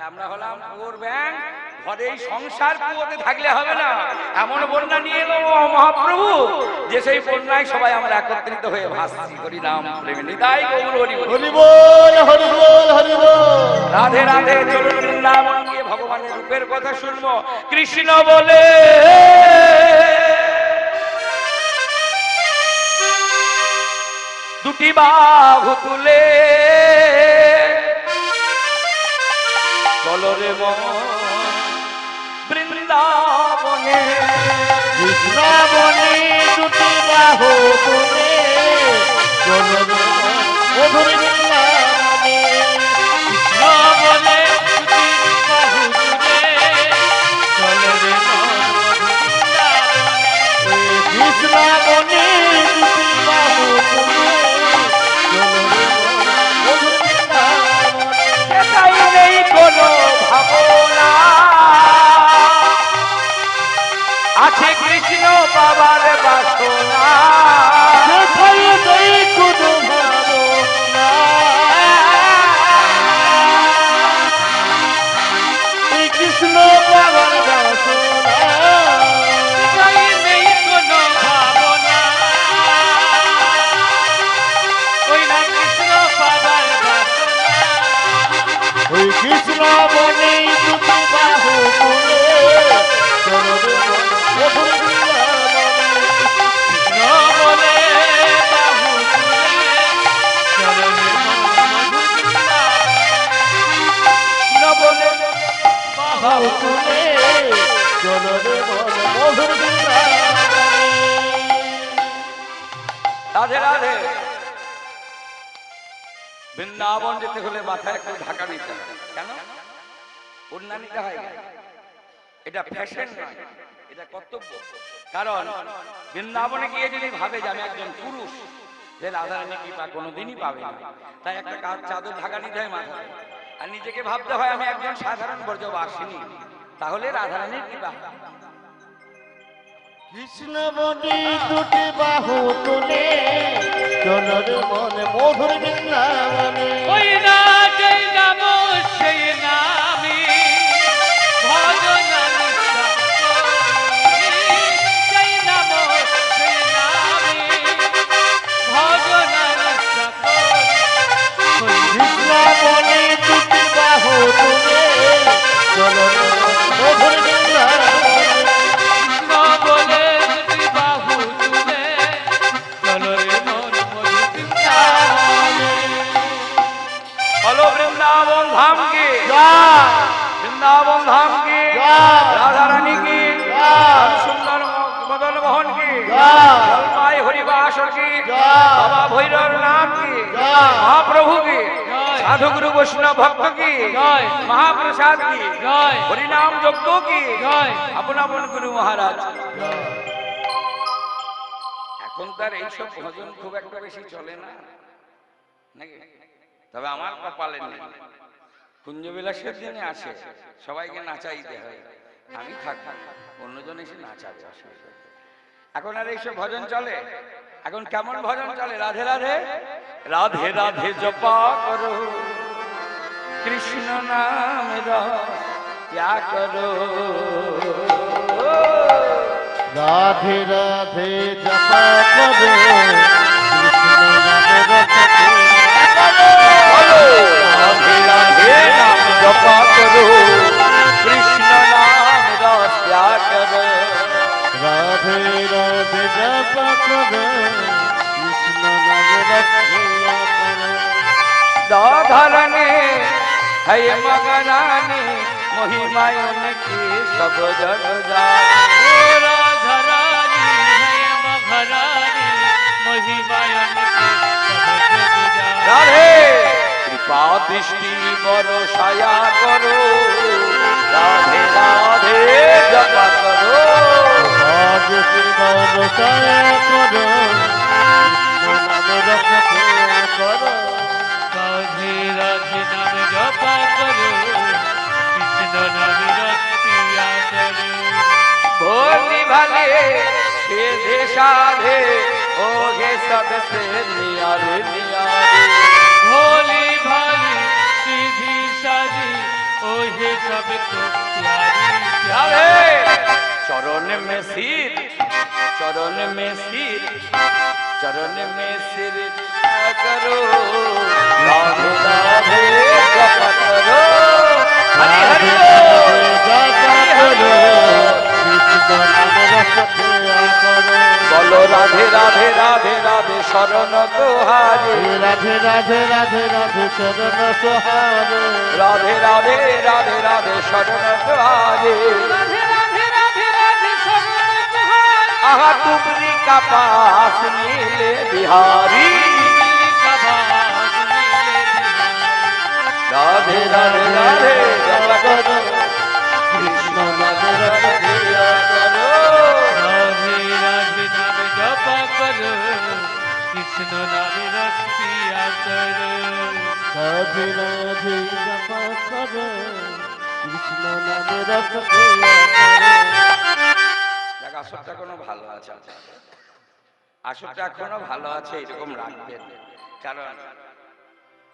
আমরা হলাম কুয়োর ব্যাং, ঘরেই সংসার, কুয়োতে থাকলে হবে না। এমন বন্যা নিয়ে এলো মহাপ্রভু যে সেই বন্যায় সবাই আমরা একত্রিত হয়ে ভাসছি। হরি নাম প্রেমে নিতাই গৌর হরি বল, হরি বল, হরি বল, হরি বল। রাধে রাধে, চলুন বৃন্দাবন গিয়ে ভগবানের রূপের কথা শুনবো। কৃষ্ণ বলে দুটি বাহু তুলে চলো রে মন বৃন্দাবনে, বৃন্দাবনে দুটি বাহু তুলে চলো রে মধুর বৃন্দাবনে। কৃষ্ণ বলে দুটি বাহু তুলে চলো রে বৃন্দাবনে। দুটি বাহু তুলে চলো রে মধুর বৃন্দাবনে। সেটাই নেই কোনো ভাবনা, আছে কৃষ্ণ বাবার বাসনা। সেটাই নেই কোনো ভাবনা, এই কৃষ্ণ বাবার বাসনা। সেটাই নেই কোনো ভাবনা, ওই না কৃষ্ণ বাবার বাসনা। ওই কৃষ্ণ বনে দুটি বাহু তুলে চলো রে মধুর বৃন্দাবনে। কৃষ্ণ বলে বাহু তুলে চলো রে মধুর বৃন্দাবনে। কৃষ্ণ বলে বাহু তুলে চলো রে মধুর বৃন্দাবনে। রাধে রাধে। বৃন্দাবন যেতে হলে মাথায় একটু ঢাকা নিতে হয়। কেন? ওড়না নিতে হয়, এটা ফ্যাশন নয়, এটা কর্তব্য। কারণ বৃন্দাবনে গিয়ে যদি ভাবে যে আমি একজন পুরুষ, যে রাধারানী কৃপা কোনোদিনই পাবে না, তাই একটা চাদর ঢাকা নিতে হয় মাথায়। আর নিজেকে ভাবতে হয় আমি একজন সাধারণ ব্রজবাসিনী, তাহলে রাধারানীর কৃপা। কৃষ্ণ বনে দুটি বাহু তুলে চলো রে মনে মধুর বৃন্দাবনে। ওই না যেই নাম সেই নামে ভজনালিসা করি, সেই নাম সেই নামে ভজনালিসা করি। কৃষ্ণ বনে দুটি বাহু তুলে চলো রে মধুর বৃন্দাবনে। বলে দুটি বাহু তুলে চলো রে মধুর বৃন্দাবনে। বলো বৃন্দাবন ধাম কি, বৃন্দাবন ধাম কি, রাধারানী কি, সুন্দর মদন মোহন কি, জলপাই হরিবাসর কি, বাবা ভৈরব নাম কি, মহাপ্রভু কি, সাধু গুরু বৈষ্ণব ভক্ত কি, মহাপ্রসাদ কি, হরিনাম যজ্ঞ কি, আপন আপন গুরু মহারাজ। এখন তার এইসব ভজন খুব একটা বেশি চলে না নাকি? তবে আমার কপালে নেই, কুঞ্জবিলাসের দিনে আসে, সবাইকে নাচাইতে হয়, আমি থাকবো, অন্যজন এসে নাচাবে, অসুবিধা। এখন আর এইসব ভজন চলে? এখন কেমন ভজন চলে? রাধে রাধে, রাধে রাধে জপা করো, কৃষ্ণ নাম রয়া করো। রাধে রাধে জপা করো, কৃষ্ণ নাম রসা করো। রাধে রাধে নাম জপা করো, কৃষ্ণ নাম রসা করো। রাধে রাধে জপা করো, কৃষ্ণ নাম রসা করো। রাধারানী है मगरानी, महिमाय उनकी सब जग जाने। राधारानी है मगरानी, महिमाय उनकी सब जग जाने। राधे कृपा दृष्टि बरसाया करो, राधे राधे जपा करो। कृपा दृष्टि बरसाया करो, कृष्ण नाम रखा करो। राधे राधे नाम जपा करो, कृष्ण नाम रखिया करो। भोली भाले सीधे साधे हो गे सबसे नियारे नियारे। भोली भाली सीधी साधी अब तो प्यारी राधे चरण में सिर चरण में सिर चरण में सिर करो राधे राधे जप करो हरि हरि बोलो राधे राधे राधे राधे शरण तुहारे राधे राधे राधे राधे चरण सुहारे राधे राधे राधे राधे शरण तुहारे आहा तुमरी का पास नीले बिहारी राधे राधे राधे जप करो कृष्ण नाम रस पिया करो राधे राधे नाम जप करो कृष्ण नाम रस पिया करो राधे राधे जप करो कृष्ण नाम रस पिया करो দেখ আসরটা এখনো ভালো আছে আসরটা এখনো ভালো আছে এরকম রাখবেন কারণ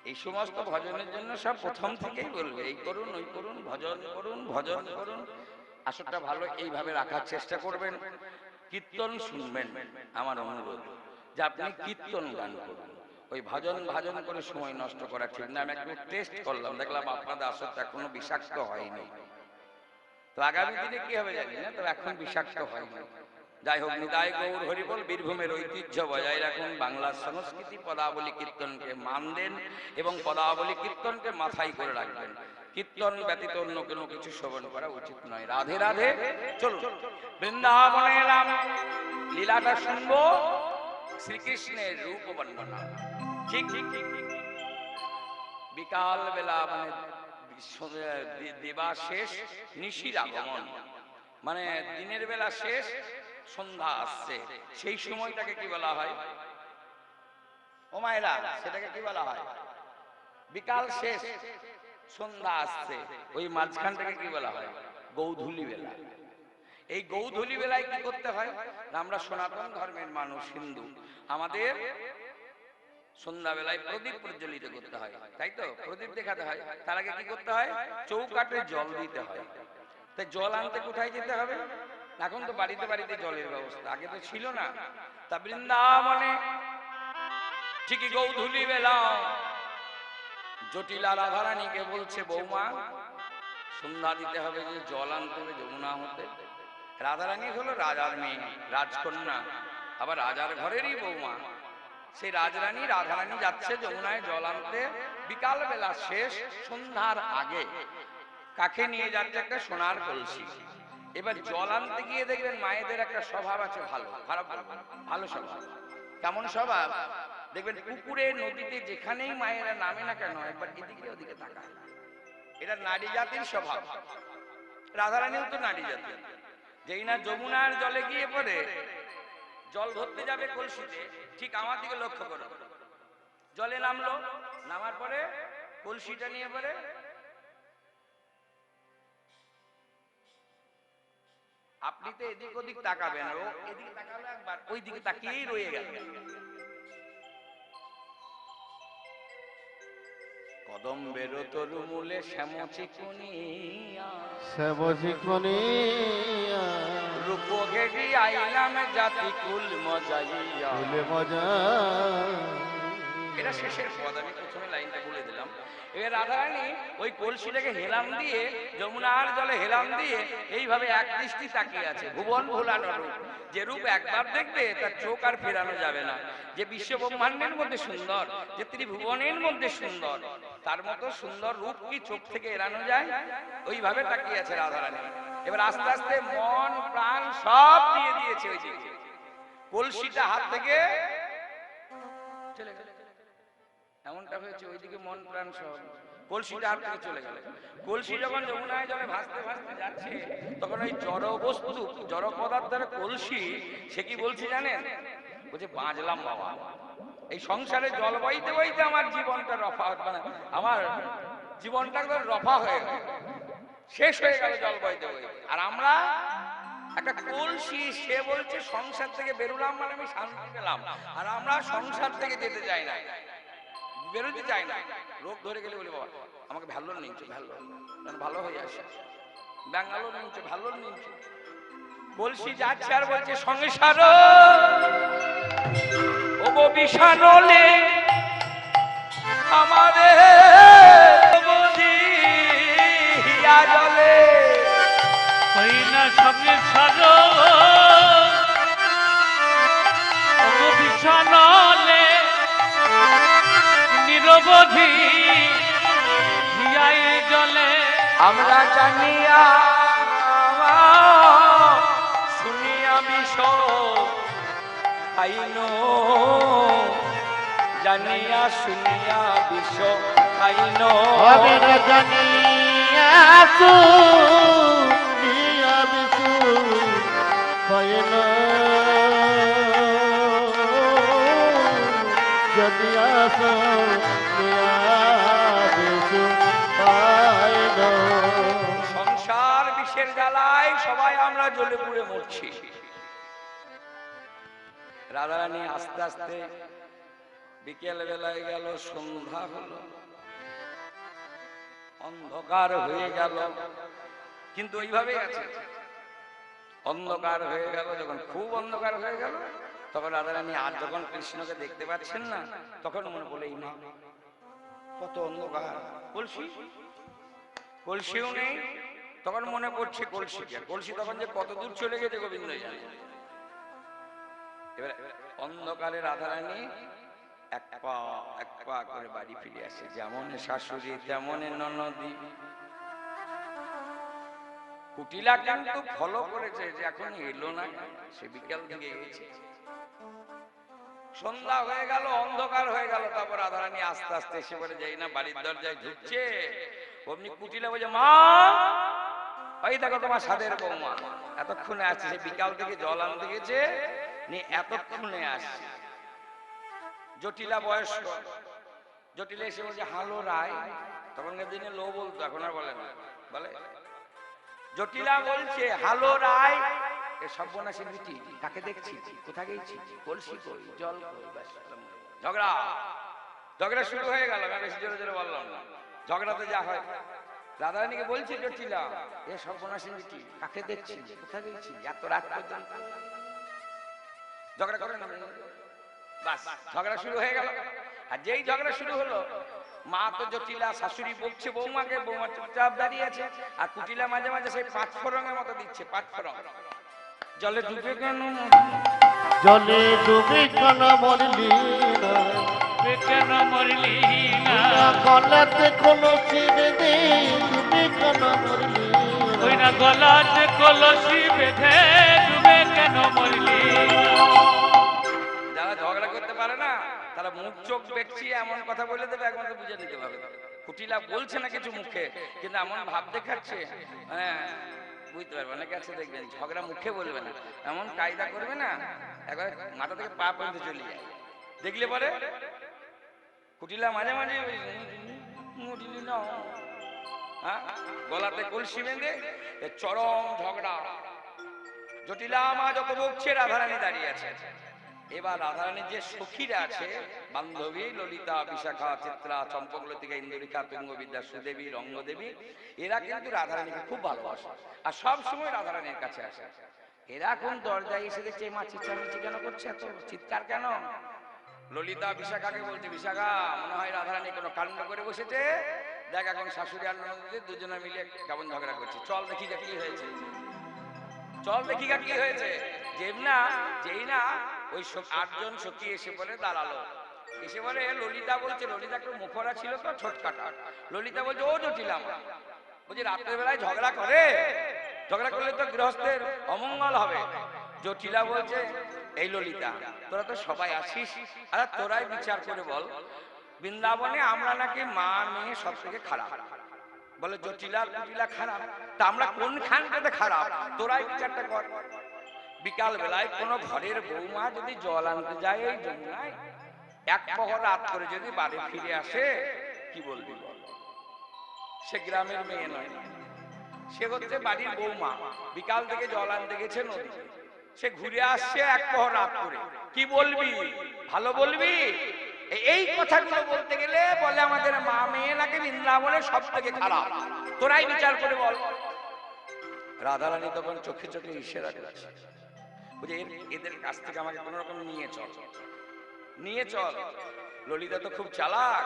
এই সমস্ত ভজনের জন্য সব প্রথম থেকেই বলবে এই করুন ওই করুন ভজন করুন ভজন করুন আসরটা ভালো এইভাবে রাখার চেষ্টা করবেন কীর্তন শুনবেন আমার অনুরোধ যে আপনি কীর্তন গান করুন ওই ভজন ভাজন করে সময় নষ্ট করা ঠিক না আমি একটু টেস্ট করলাম দেখলাম আপনাদের আসরটা এখনো বিষাক্ত হয়নি তো আগামী দিনে কি হবে জানি না তো এখন বিষাক্ত হয়নি যাই হোক নিতাই গৌর হরিবল বীরভূমের ঐতিহ্য বজায় রাখুন বাংলার সংস্কৃতি পদাবলী কীর্তনকে মান দেন এবং পদাবলী কীর্তনকে মাথায় করে রাখবেন কীর্তন ব্যতীত অন্য কোনো কিছু শ্রবণ করা উচিত নয় রাধে রাধে চলুন বৃন্দাবনে এলাম লীলাটা শুনবো শ্রীকৃষ্ণের রূপ বর্ণনা ঠিক বিকাল বেলা মানে দেবা শেষ নিশির আগমন মানে দিনের বেলা শেষ সন্ধ্যা আসছে সেই সময়টাকে কি বলা হয় ও মায়েরা সেটাকে কি বলা হয় বিকাল শেষ সন্ধ্যা আসছে ওই মাঝখানটাকে কি বলা হয় গৌধূলি বেলা এই গৌধূলি বেলায় কি করতে হয় আমরা সনাতন ধর্মের মানুষ হিন্দু আমাদের সন্ধ্যাবেলায় প্রদীপ প্রজ্বলিত করতে হয় তাই তো প্রদীপ দেখাতে হয় তার আগে কি করতে হয় চৌকাঠে জল দিতে হয় তাই জল আনতে কোথায় যেতে হবে এখন তো বাড়িতে বাড়িতে জলের ব্যবস্থা আগে তো ছিল না তা বৃন্দাবনে ঠিকই গৌধূলি বেলা জটিলা রাধারানীকে বলছে বৌমা সন্ধ্যা দিতে হবে যে জল আনতে হবে যমুনা হতে রাধারানী হলো রাজার মেয়ে রাজকন্যা আবার রাজার ঘরেরই বৌমা সেই রাজরানী রাধারানী যাচ্ছে যমুনায় জল আনতে বিকাল বেলা শেষ সন্ধ্যার আগে কাকে নিয়ে যাচ্ছে একটা সোনার কলসি এবার জল আনতে গিয়ে দেখবেন মায়েদের একটা স্বভাব আছে ভালো খারাপ ভালো স্বভাব কেমন স্বভাব দেখবেন পুকুরে নদীতে যেখানেই মায়েরা নামে না কেন একবার এদিকে ওদিকে তাকায় এটা নারী জাতির স্বভাব রাধারানীও তো নারী জাতি যেই না যমুনার জলে গিয়ে পড়ে জল ধরতে যাবে কলসিতে ঠিক আমার দিকে লক্ষ্য করো জলে নামলো নামার পরে কলসিটা নিয়ে পরে আপনি তো এদিক ওদিক তাকাবেন ও এদিকে তাকালো একবার ওই দিকে তাকিয়েই রয়ে গেল কদম্বের তরু মূলে শ্যামচিকুনিয়া রূপ ঘেরি আইলাম জাতি কুল মজাইয়া মজা এটা শেষের পদ আমি প্রথমে লাইনটা বলে দিলাম এবার রাধারানী ওই কলসিটাকে হেলাম দিয়ে যমুনার জলে হেলাম দিয়ে এইভাবে এক দৃষ্টি তাকিয়ে আছে ভুবন ভোলানো রূপ যে রূপ একবার দেখবে তার চোখ আর ফেরানো যাবে না যে বিশ্ব ব্রহ্মাণ্ডের মধ্যে সুন্দর যে ত্রিভুবনের মধ্যে সুন্দর তার মতো সুন্দর রূপ কি চোখ থেকে এড়ানো যায় ওইভাবে তাকিয়ে আছে রাধারানী এবার আস্তে আস্তে মন প্রাণ সব দিয়ে দিয়েছে ওই দিকে কলসিটা হাত থেকে চলে গেল এমনটা হয়েছে ওইদিকে মন প্রাণ সব কলসিটা হাত থেকে চলে গেল কলসি যখন যমুনায় জলে ভাসতে ভাসতে যাচ্ছে তখন ওই জড় বস্তু জড় পদার্থের কলসি সে কি বলছে জানেন বলছে বাঁচলাম বাবা এই সংসারে জল বইতে বইতে আমার জীবনটা রফা মানে আমার জীবনটা একদম রফা হয়ে গেল শেষ হয়ে গেল জল বইতে বইতে আর আমরা একটা কলসি সে বলছে সংসার থেকে বেরোলাম মানে আমি শান্তি পেলাম আর আমরা সংসার থেকে যেতে চাই না বেরোতে চাই না রোগ ধরে গেলে বলি বাবা আমাকে ভ্যালোর নিয়েছে, ভ্যালোর ভালো হয়ে আসে, ব্যাঙ্গালোর নিয়েছে, ভ্যালোর নিয়েছে। বলছি যাচ্ছে আর বলছে সংসার ও গো বিষানলে আমারে বুঝিয়া জলে হই না সংসার বিষানলে নিরবধি হিয়াই জলে। আমরা জানিয়া শুনিয়া বিষ খাইন, জানিয়া শুনিয়া বিষ খাইন, আমরা জানিয়া শুনিয়া বিষ খাইন, যদি আসো সংসার বিষের জ্বালায় সবাই আমরা জ্বলে পুড়ে মরছি। রাধারানী আস্তে আস্তে বিকেল বেলায় গেল, সন্ধ্যা হলো, অন্ধকার হয়ে গেল, কিন্তু ওইভাবেই আছে। অন্ধকার হয়ে গেল, যখন খুব অন্ধকার হয়ে গেল তখন রাধারানী আর যখন কৃষ্ণকে দেখতে পাচ্ছেন না, তখন মনে পড়লো এই মা কত অন্ধকার, কলসি কলসিও নেই। তখন মনে পড়ছে কলসিকে, কলসি তখন যে কত দূর চলে গেছে গোবিন্দ জানে। এবার অন্ধকারে রাধারানী এক পা করে বাড়ি ফিরে আসে, যেমন শাশুড়ি তেমন ননদি। কুটিলা কিন্তু ফলো করেছে যে এখন এলো না, সে বিকেল থেকে গেছে। সন্ধ্যা হয়ে গেল, অন্ধকার হয়ে গেল, তারপর রাধারানী আস্তে আস্তে এসে বলে যাই না বাড়ির দরজায় ঢুকছে, অমনি কুটিলা বলছে মা ওই দেখো তোমার সাধের বৌমা এতক্ষণে আসছে, সে বিকাল থেকে জল আনতে গেছে, এতক্ষণে আসছে। জটিলা বয়স্ক, জটিলা এসে বলছে হালো রায়, তখনকার দিনে লো বলতো, এখন আর বলে না, বলে জটিলা বলছে হালো রায়, সর্বনাশী বিটি কাকে দেখছি, কোথায় গেছি, কলসি কই, জল কই, ব্যাস ঝগড়া। ঝগড়া শুরু হয়ে গেল, আমি বেশি জোরে জোরে বললাম না, ঝগড়াতে যা হয়। রাধারানীকে বলছে জটিলা এ সর্বনাশী বিটি কাকে দেখছি, কোথায় গেছি, এত রাত পর্যন্ত ঝগড়া করে না, বাস ঝগড়া শুরু হয়ে গেল। আর যেই ঝগড়া শুরু হলো, মা তো জটিলা শাশুড়ি বকছে বৌমাকে, বৌমা চুপচাপ দাঁড়িয়ে আছে, আর কুটিলা মাঝে মাঝে সেই পাঁচ ফোড়নের মতো দিচ্ছে, পাঁচ ফোড়ন। জলে ডুবে কেন, জলে ডুবে কেন মরলি না, কেন মরলি না, গলাতে কলসি বেঁধে ডুবে কেন মরলি ওই না, গলাতে কলসি বেঁধে ডুবে কেন মরলি। যারা ঝগড়া করতে পারে না তারা মুখ চোখ বেঁচিয়ে এমন কথা বলে দেবে, একমাত্র বুঝে নিতে পারবে। কুটিলা বলছে না কিছু মুখে, কিন্তু এমন ভাব দেখাচ্ছে, হ্যাঁ বুঝতে পারবে। অনেকে আছে দেখবেন ঝগড়া মুখে বলবে না, এমন কায়দা করবে না, একবার মাথা থেকে পা পর্যন্ত চলে যায়। দেখলে পরে কুটিলা মাঝে মাঝে গলাতে কলসি বেঁধে চরম ঝগড়া। জটিলা মা যত বকছে, রাধারানী দাঁড়িয়ে আছে। এবার রাধারানীর যে সখীরা আছে, বান্ধবী ললিতা, বিশাখা, চিত্রা, চম্পকলতিকা, ইন্দুরিকা, তুঙ্গবিদ্যা, সুদেবী, রঙ্গদেবী, এরা কিন্তু রাধারানীকে খুব ভালোবাসে আর সব সময় রাধারানীর কাছে আসে। এরা কোন দরজায় এসে দেখছে মা চিৎকারমিচি কেন করছে, এত চিৎকার কেন? ললিতা বিশাখাকে বলছে বিশাখা মনে হয় রাধারানী কোনো কাণ্ড করে বসেছে, দেখ এখন শাশুড়ি আর ননদ দুজনে মিলে কেমন ঝগড়া করছে, চল দেখি কি হয়েছে, চল দেখি কি হয়েছে। যেই না ওই 8জন সখী এসে বলে দাঁড়ালো, এসে বলে ললিতা বলছে, ললিতা একটু মুখরা ছিল তো ছোটকাটা, ললিতা বলছে ও জটিলা মা বলছে রাত্রের বেলায় ঝগড়া করে, ঝগড়া করলে তো গৃহস্থের অমঙ্গল হবে। জটিলা বলছে এই ললিতা তোরা তো সবাই আসিস, আর তোরাই বিচার করে বল বৃন্দাবনে আমরা নাকি মা মেয়ে সব থেকে খারাপ, বলে জটিলা কুটিলা খারাপ, তা আমরা কোনখানটাতে খারাপ তোরাই বিচারটা কর। বিকাল বেলায় কোন ঘরের বৌমা যদি জল আনতে যায় এই যমুনায়, এক প্রহর রাত করে যদি বাড়ি ফিরে আসে, কি বলবি বল? সে গ্রামের মেয়ে নয়, সে হচ্ছে বাড়ির বৌমা, বিকাল থেকে জল আনতে গেছে নদী, সে ঘুরে আসছে এক প্রহর রাত করে, কি বলবি? ভালো বলবি? এই কথাগুলো বলতে গেলে বলে আমাদের মা মেয়ে নাকি বৃন্দাবনের সব থেকে খারাপ, তোরাই বিচার করে বল। রাধারানী তখন চোখে চোখে ইশারা করছে, বুঝে এদের কাছ থেকে আমাকে কোন রকম নিয়ে চল, নিয়ে চল। ললিতা তো খুব চালাক।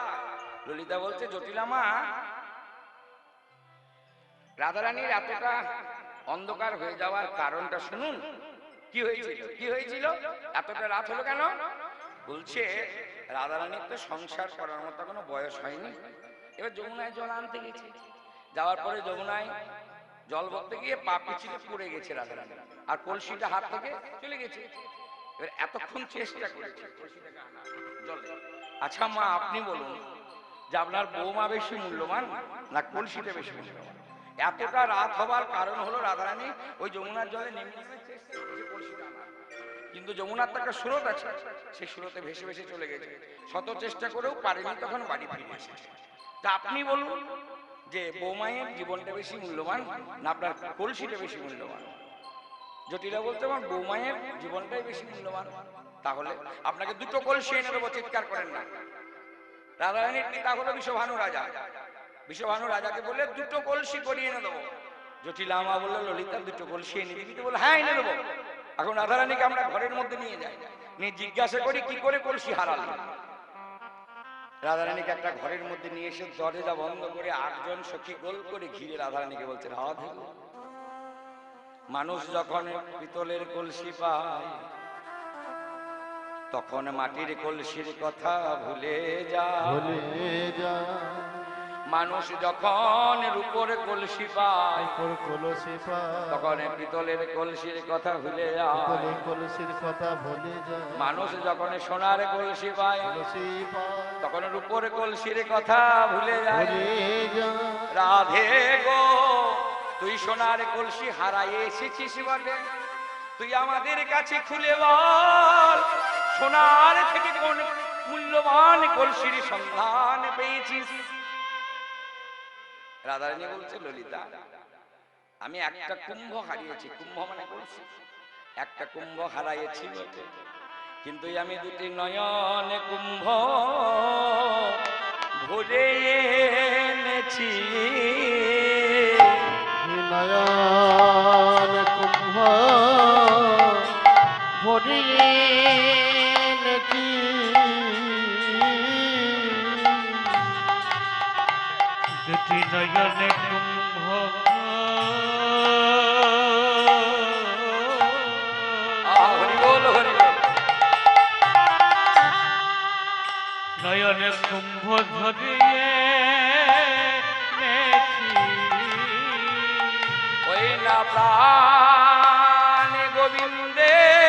ললিতা বলছে, জটিলা মা, রাধারানীর এতটা অন্ধকার হয়ে যাওয়ার কারণটা শুনুন। কি হয়েছিল, কি হয়েছিল, এতটা রাত হলো কেন? বলছে, রাধারানীর তো সংসার করার মতো কোনো বয়স হয়নি। এবার যমুনায় জল আনতে গেছে, যাওয়ার পরে যমুনায় জল ভরতে গিয়ে পা পিছলে পড়ে গেছে রাধারানী, আর কলসিটা হাত থেকে চলে গেছে। এবার এতক্ষণ চেষ্টা করেছে কলসিটাকে আনা জলে। আচ্ছা মা, আপনি বলুন যে আপনার বৌমা বেশি মূল্যবান না কলসিটা বেশি মূল্যবান? এতটা রাত হবার কারণ হলো রাধারানী ওই যমুনার জলে নেমে নেমে চেষ্টা করেছে কলসিটা আনার, কিন্তু যমুনার তো একটা স্রোত আছে, সেই স্রোতে ভেসে ভেসে চলে গেছে। শত চেষ্টা করেও পারেনি, তখন বাড়ি ফিরে এসেছে। তা আপনি বলুন যে বৌমায়ের জীবনটা বেশি মূল্যবান না আপনার কলসিটা বেশি মূল্যবান? জটিলা বলতে, আমার বৌমায়ের জীবনটাই বেশি মূল্যবান। তাহলে আপনাকে দুটো কলসি এনে দেবো, চিৎকার করেন না। রাধারানীর পিতা হলো বিষভানু রাজা, বিষভানু রাজাকে বলে দুটো কলসি করিয়ে এনে দেবো। জটিলা মা বললো, ললিতা দুটো কলসি এনে দিবি তো? বলে হ্যাঁ এনে দেবো। এখন রাধারানীকে আমরা ঘরের মধ্যে নিয়ে যাই, নিয়ে জিজ্ঞাসা করি কি করে কলসি হারালি। রাধারানীকে একটা ঘরের মধ্যে নিয়ে এসে দরজা বন্ধ করে 8 জন সখী গোল করে ঘিরে রাধারানীকে বলছে, রাধে, মানুষ যখন পিতলের কলসি পায় তখন মাটির কলসির কথা ভুলে যায়। মানুষ যখন রূপোর কলসি পায় তখন পিতলের কলসির কথা ভুলে যায়। মানুষ যখন সোনার কলসি পায় তখন রূপোর কলসির কথা ভুলে যায়। রাধে গো, তুই সোনার কলসি হারাই এসেছিস বটে, তুই আমাদের কাছে খুলে বল, সোনার থেকে কোন মূল্যবান কলসির সন্ধান পেয়েছিস? রাধারানী বলছে, ললিতা, আমি একটা কুম্ভ হারিয়েছি। কুম্ভ মানে কলসি। একটা কুম্ভ হারাইছি বটে, কিন্তু আমি দুটি নয়ন কুম্ভ ভরে এনেছি। নয়ন কুম্ভ ভরিয়ে এনেছি, দুটি নয়নে কুম্ভ নয়নে কুম্ভ ধরিয়ে এনেছি। ওই না প্রাণে গোবিন্দের,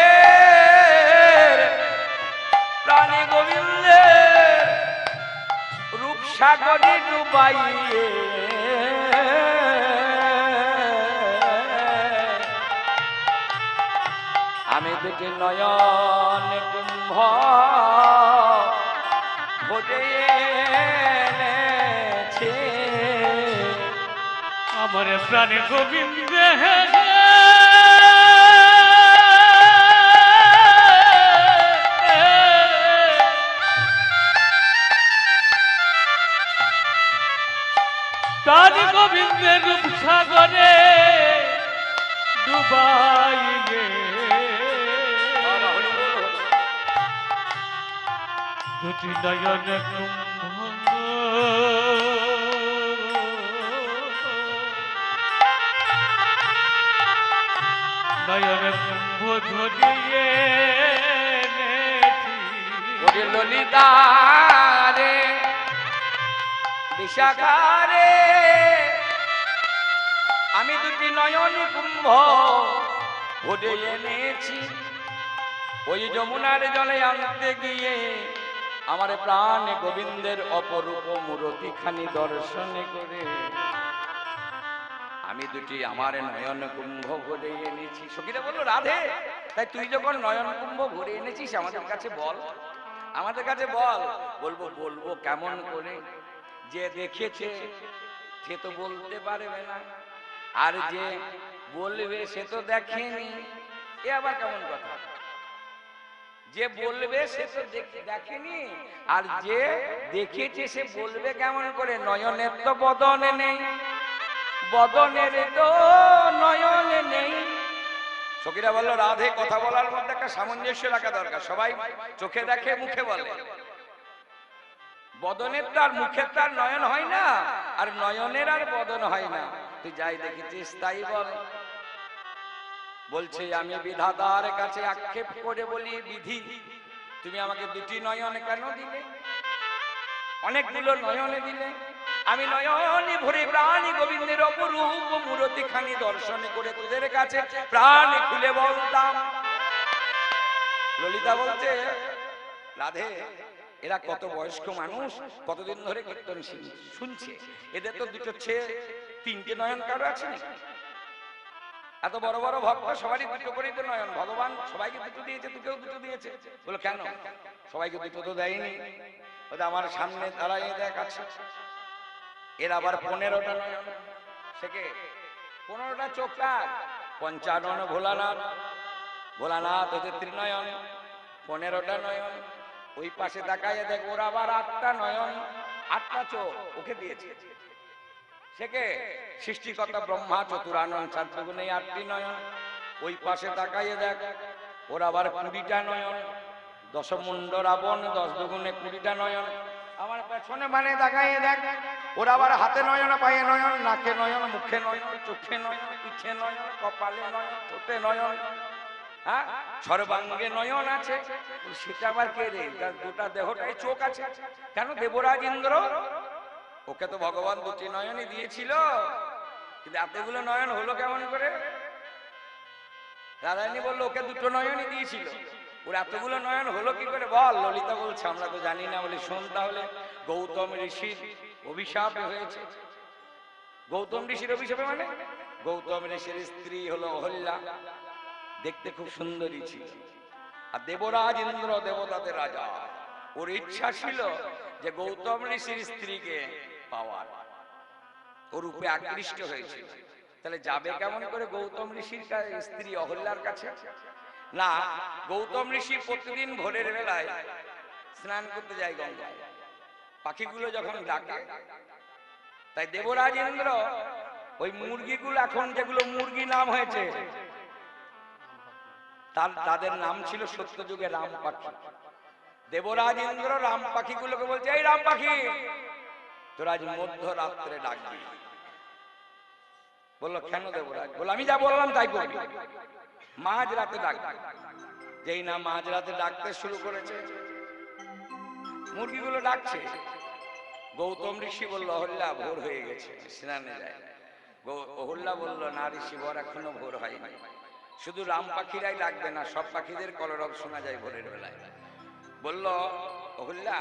প্রাণে গোবিন্দের রূপসাগরে ডুবাইয়ে আমি দুটি নয়ন কুম্ভ ভরে এনেছি। আমার প্রাণে গোবিন্দ প্রাণ গোবিন্দের রূপ সাগরে ডুবাইয়ে দুটি নয়ন কুম্ভ নয়ন কুম্ভ ধরিয়ে ওরে ললিতা রে, বিশাখা রে, আমি দুটি নয়ন কুম্ভ ভরে এনেছি। ওই যমুনার জলে আনতে গিয়ে আমার প্রাণ গোবিন্দের অপরূপ মূরতি খানি দর্শন করে আমি দুটি আমার নয়ন কুম্ভ ভরে এনেছি। সখীরা বললো, রাধে, তাই তুই যখন নয়ন কুম্ভ ভরে এনেছিস আমাদের কাছে বল, আমাদের কাছে বল। বলবো, বলবো কেমন করে? যে দেখেছে সে তো বলতে পারবে না, আর যে বলবে সে তো দেখেনি। এ আবার কেমন কথা? যে বলবে সে তো দেখেনি, আর যে দেখেছে সে বলবে কেমন করে? নয়নের তো বদনে নেই, বদনের তো নয়নে নেই। সখীরা বললো রাধে কথা বলার মধ্যে একটা সামঞ্জস্য রাখা দরকার। সবাই চোখে দেখে মুখে বলে, বদনের তার মুখের তার নয়ন হয় না, আর নয়নের আর বদন হয় না। তুই যাই দেখেছিস তাই বল। বলছে আমি বিধাতার কাছে আক্ষেপ করে বলি, বিধি তুমি আমাকে দুটি নয়ন কেন দিলে? অনেকগুলো নয়নে দিলে। আমি নয়নে ভরে প্রাণী গোবিন্দের অপরূপ মূরতি খানি দর্শন করে তোদের কাছে প্রাণ খুলে বলতাম। ললিতা বলছে রাধে এরা কত বয়স্ক মানুষ, কতদিন ধরে কীর্তন শুনছে, এদের তো দুটো ছেলে তিনটে নয়ন কারো আছে না? এত বড় বড় ভক্ত সবারই দুটো করেই তো নয়ন। ভগবান সবাইকে দুটো দিয়েছে, দুটোও দুটো দিয়েছে। বলো কেন? সবাইকে দুটো তো দেয়নি। ওটা আমার সামনে দাঁড়াই দেখ আছে, এর আবার 15টা নয়ন। সেকে 15টা চোখ কার? পঞ্চানন ভোলানাথ, ভোলানাথ ওদের ত্রিনয়ন, 15টা নয়ন। ওই পাশে তাকাইয়ে দেখ ওর আবার 8টা নয়ন, 8টা চোখ ওকে দিয়েছে। সেকে সৃষ্টিকর্তা ব্রহ্মা চতুরানন, 4 দুগুণে 8টি নয়ন। ওই পাশে তাকাইয়ে দেখ ওর আবার 20টা নয়ন, দশমুণ্ড রাবণ, 10 দুগুণে 20টা নয়ন। আমার পেছনে মানে তাকাইয়ে দেখ ওর আবার হাতে নয়ন, পায়ে নয়ন, নাকে নয়ন, মুখে নয়ন, চোখে নয়ন, পিঠে নয়ন, কপালে নয়ন, ঠোঁটে নয়ন, হ্যাঁ সর্বাঙ্গে নয়ন আছে। সেটা আবার কে রে? তার গোটা দেহটাই চোখ আছে। কেন? দেবরাজ ইন্দ্র, ওকে তো ভগবান দুটি নয়নই দিয়েছিল, কিন্তু এতগুলো নয়ন হলো কেমন করে? রাধারানী বললো ওকে দুটো নয়নই দিয়েছিল, ওর এতগুলো নয়ন হলো কি করে বল? ললিতা বলছে আমরা তো জানি না। বলে শোন তাহলে, গৌতম ঋষির অভিশাপে হয়েছে। গৌতম ঋষির অভিশাপে মানে গৌতম ঋষির স্ত্রী হলো অহল্যা, দেখতে খুব সুন্দরী ছিল। আর দেবরাজ ইন্দ্র দেবতাদের রাজা, ওর ইচ্ছা ছিল যে গৌতম ঋষির স্ত্রীকে পাওয়ার, ওর রূপে আকৃষ্ট হয়েছিল। তাহলে যাবে কেমন করে গৌতম ঋষির স্ত্রী অহল্যার কাছে? না, গৌতম ঋষি প্রতিদিন ভোরের বেলায় স্নান করতে যায় গঙ্গায়, পাখিগুলো যখন ডাকে, তাই দেবরাজ ইন্দ্র ওই মুরগিগুলো, এখন যেগুলো মুরগি নাম হয়েছে, তাদের নাম ছিল সত্যযুগে রাম পাখি। দেবরাজ ইন্দ্র রাম পাখিগুলোকে বলছে এই রাম পাখি তোরা আজ মধ্যরাত্রে ডাকবি। বললো কেন দেবরাজ? বললো আমি যা বললাম তাই করবি, মাঝ রাতে ডাকবি। যেই না মাঝ রাতে ডাকতে শুরু করেছে, মুরগিগুলো ডাকছে, গৌতম ঋষি বলল অহল্যা ভোর হয়ে গেছে, স্নানে যায়। অহল্যা বলল না ঋষি বর এখনো ভোর হয়নি, শুধু রাম পাখিরাই ডাকবে না, সব পাখিদের কলরব শোনা যায় ভোরের বেলায়। বলল অহল্যা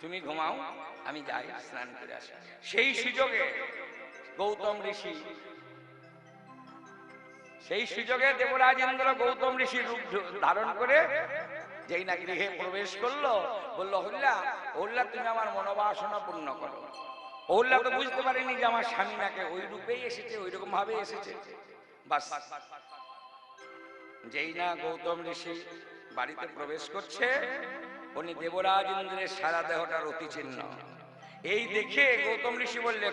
তুমি ঘুমাও, আমি যাই স্নান করে আসি। সেই সুযোগে গৌতম ঋষি, সেই সুযোগে দেবরাজ ইন্দ্র গৌতম ঋষির রূপ ধারণ করে যেই না গৃহে প্রবেশ করলো, বলল অহল্যা, অহল্যা তুমি আমার মনোবাসনা পূর্ণ করো। অহল্যা তো বুঝতে পারেনি যে আমার স্বামী নাকি ওই রূপেই এসেছে, ওই রকম ভাবে এসেছে। বাস যেই না গৌতম ঋষি বাড়িতে প্রবেশ করছে, উনি দেবরাজ ইন্দ্রের সারা দেহটার অতি চিহ্ন। এই দেখে গৌতম ঋষি বললে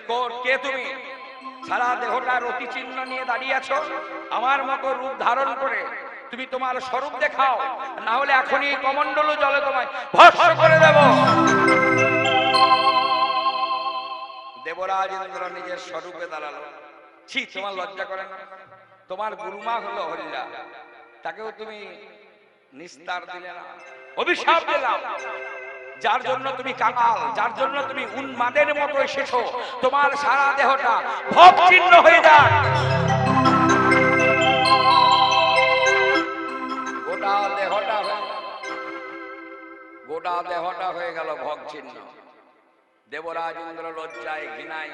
কে তুমি? সারা দেহটার অতি চিহ্ন নিয়ে দাঁড়িয়ে আছো, আমার মতো রূপ ধারণ করে তুমি তোমার স্বরূপ দেখাও, না হলে এখনই কমণ্ডল জলে তোমায় ভস্ম করে দেব। দেবরাজ ইন্দ্র নিজের স্বরূপে দাঁড়ালো। ছি, তোমার লজ্জা করে না? তোমার গুরুমা হলো অহল্যা, তাকেও তুমি নিস্তার দিলে না, অভিশাপ দিলাম। যার জন্য তুমি কাঙাল, যার জন্য তুমি উন্মাদের মতো এসেছো, তোমার সারা দেহটা ভব চিহ্ন হয়ে যায়। গোটা দেহটা হয়ে গেল ভগ চিহ্ন। দেবরাজ ইন্দ্র লজ্জায় ঘৃণায়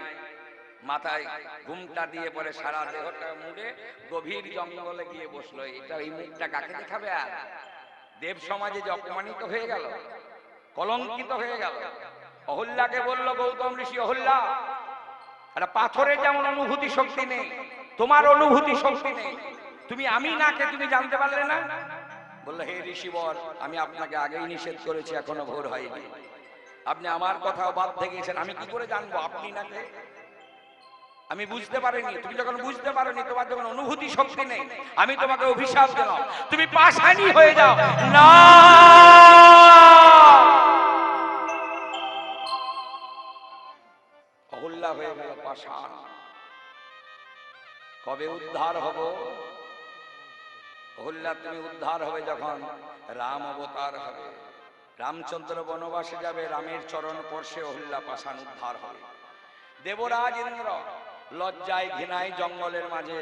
মাথায় ঘুমটা দিয়ে পরে সারা দেহটা মুড়ে গভীর জঙ্গলে গিয়ে বসলো। এটা এই মুখটা কাকে দেখাবে? আর দেব সমাজে যে অপমানিত হয়ে গেল, কলঙ্কিত হয়ে গেল। অহল্যাকে বলল গৌতম ঋষি, অহল্যা একটা পাথরের যেমন অনুভূতি শক্তি নেই, তোমার অনুভূতি শক্তি নেই। তুমি আমি নাকে তুমি জানতে পারলে না? বললো, হে ঋষিবর, আমি আপনাকে আগেই নিষেধ করেছি, এখনো ভোর হয়নি, আপনি আমার কথাও বাদ থেকে গেছেন, আমি কি করে জানবো আপনি নাকি? আমি বুঝতে পারিনি। তুমি যখন বুঝতে পারোনি, তোমার যখন অনুভূতি শক্তি নেই, আমি তোমাকে অভিশাপ দিলাম, তুমি পাষাণী হয়ে যাও। না, অহল্যা হয়ে গেল পাষাণ। কবে উদ্ধার হব? অহল্যা তুমি উদ্ধার হবে যখন রাম অবতার হবে, রামচন্দ্র বনবাসে যাবে, রামের চরণ স্পর্শে অহল্যা পাষাণ উদ্ধার হবে। দেবরাজ ইন্দ্র লজ্জায় ঘৃণায় জঙ্গলের মাঝে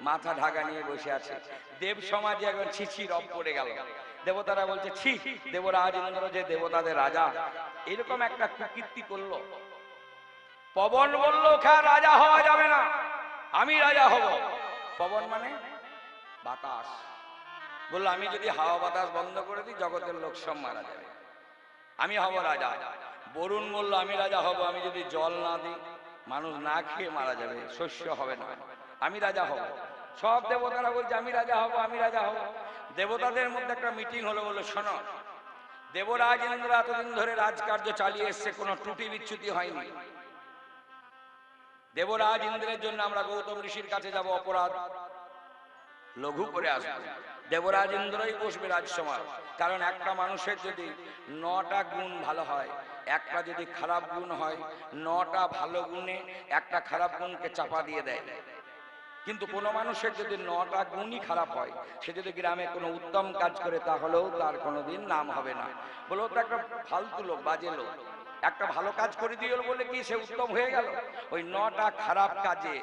মাথা ঢাকা নিয়ে বসে আছে। দেব সমাজে এখন ছিছি রব পড়ে গেল। দেবতারা বলছে, ছি, দেবরাজ ইন্দ্র যে দেবতাদের রাজা এরকম একটা কুকীর্তি করলো। পবন বলল, ওখা রাজা হওয়া যাবে না, আমি রাজা হব। পবন মানে বাতাস। বললো, আমি যদি হাওয়া বাতাস বন্ধ করে দিই, জগতের লোক সব মারা যাবে, আমি হব রাজা। বরুণ বলল, আমি রাজা হব, আমি যদি জল না দিই, মানুষ না খেয়ে মারা যাবে, শস্য হবে না, আমি রাজা হব। সব দেবতারা বলছে, আমি রাজা হব, আমি রাজা হব। দেবতাদের মধ্যে একটা মিটিং হলো, বললো, শোনো, দেবরাজ ইন্দ্র এতদিন ধরে রাজকার্য চালিয়ে এসছে, কোনো ত্রুটি বিচ্যুতি হয়নি। দেবরাজ ইন্দ্রের জন্য আমরা গৌতম ঋষির কাছে যাব, অপরাধ লঘু করে আসবো। দেবরাজ ইন্দ্রই বসবে রাজসমাজ। কারণ একটা মানুষের যদি 9টা গুণ ভালো হয়, একটা যদি খারাপ গুণ হয়, 9টা ভালো গুণে একটা খারাপ গুণকে চাপা দিয়ে দেয়। কিন্তু কোনো মানুষের যদি 9টা গুণই খারাপ হয়, সে যদি গ্রামে কোনো উত্তম কাজ করে, তাহলেও তার কোনোদিন নাম হবে না। বলো, তো একটা ফালতু লোক, বাজে লোক, একটা ভালো কাজ করে দিয়ে বলে কি সে উত্তম হয়ে গেল? ওই 9টা খারাপ কাজে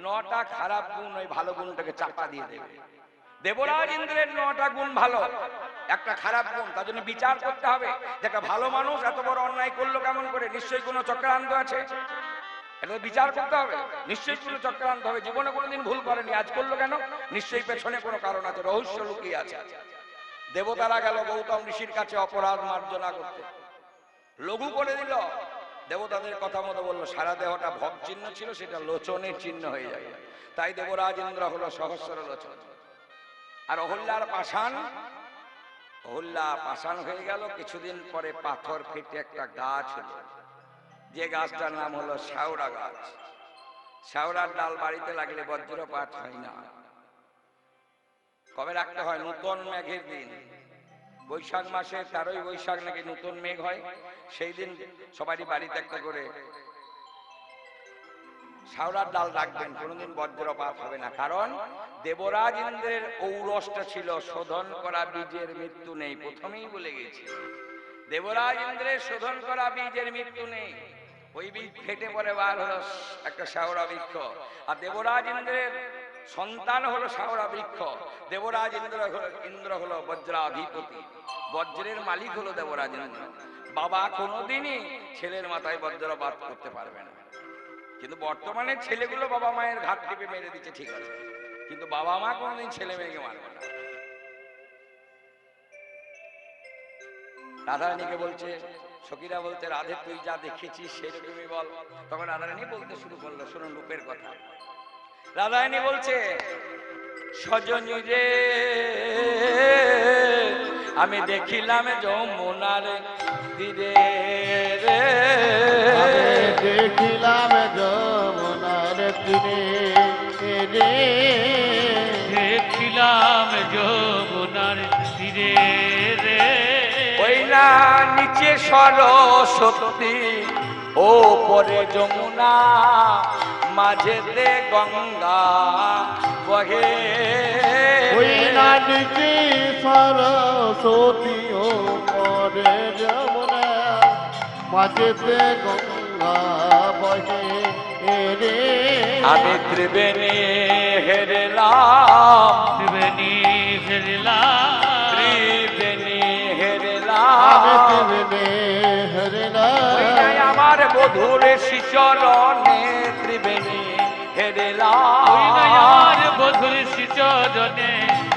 9টা খারাপ গুণ ওই ভালো গুণটাকে চাপা দিয়ে দেবে। দেবরাজ ইন্দ্রের 9টা গুণ ভালো, একটা খারাপ গুণ, তার জন্য বিচার করতে হবে যে একটা ভালো মানুষ এত বড় অন্যায় করলো কেমন করে, নিশ্চয়ই কোনো চক্রান্ত আছে, এটা বিচার করতে হবে, নিশ্চয়ই কোনো চক্রান্ত হবে, জীবনে কোনোদিন ভুল করেনি, আজ করলো কেন, নিশ্চয়ই পেছনে কোনো কারণ আছে, রহস্য লুকিয়ে আছে। দেবতারা গেল গৌতম ঋষির কাছে অপরাধ মার্জনা করতে, লঘু করে দিল। দেবতাদের কথা মতো বললো, সারা দেহটা ভব চিহ্ন ছিল, সেটা লোচনের চিহ্ন হয়ে যাবে। তাই দেবরাজ ইন্দ্র হলো সহস্র লোচন। আর অহল্যার পাষাণ, অহল্যা পাষাণ হয়ে গেল। কিছুদিন পরে পাথর ফেটে একটা গাছ হলো, যে গাছটার নাম হলো শেওড়া গাছ। শেওড়ার ডাল বাড়িতে লাগলে বজ্রপাত হয় না। কবে রাখতে হয়? নূতন মেঘের দিন, বৈশাখ মাসে 13ই বৈশাখ নাকি নতুন মেঘ হয়, সেই দিন সবারই বাড়িতে একটা করে শেওড়ার ডাল রাখবেন, কোনোদিন বজ্রপাত হবে না। কারণ দেবরাজ ইন্দ্রের ঔরসটা ছিল শোধন করা বীজের মৃত্যু নেই, প্রথমেই বলে গেছি, দেবরাজ ইন্দ্রের শোধন করা বীজের মৃত্যু নেই। ওই বীজ ফেটে পরে বার হলো একটা শেওড়া বৃক্ষ। আর দেবরাজ ইন্দ্রের সন্তান হলো শেওড়া বৃক্ষ। দেবরাজ ইন্দ্র হলো বজ্রাধিপতি, বজ্রের মালিক হলো দেবরাজ ইন্দ্র। বাবা কোনোদিনই ছেলের মাথায় বজ্রপাত করতে পারবে না। কিন্তু বর্তমানে ছেলেগুলো বাবা মায়ের ঘাট টিপে মেরে দিচ্ছে, ঠিক আছে, কিন্তু বাবা মা কোনোদিন ছেলে মেয়েকে মারবে না। রাধারানীকে বলছে, সখীরা বলছে, রাধে তুই যা দেখেছিস সেরকমই বল। তখন রাধারানী বলতে শুরু করলো, শুনুন রূপের কথা। রাধারানী বলছে, সজনী রে আমি দেখিলাম যমুনার তীরে রে, দেখিলাম যমুনার তীরে রে, দেখিলাম যমুনার তীরে রে, ওই না নিচে সরস্বতী, ও পরে যমুনা, মাঝেতে গঙ্গা বহে। ওই না নিচে সরস্বতী, ও পরে যমুনা, মাঝেতে গঙ্গা বহে রে। আমি ত্রিবেণী হেরলাম, ত্রিবেণী হেরলাম, ত্রিবেণী আমি হেরলাম, ত্রিবেণী হেরলাম, ওই নাই আমার বধুর শিচরণে ত্রিবেণী হেরলাম, ওই নাই আমার বধুর শিচরণে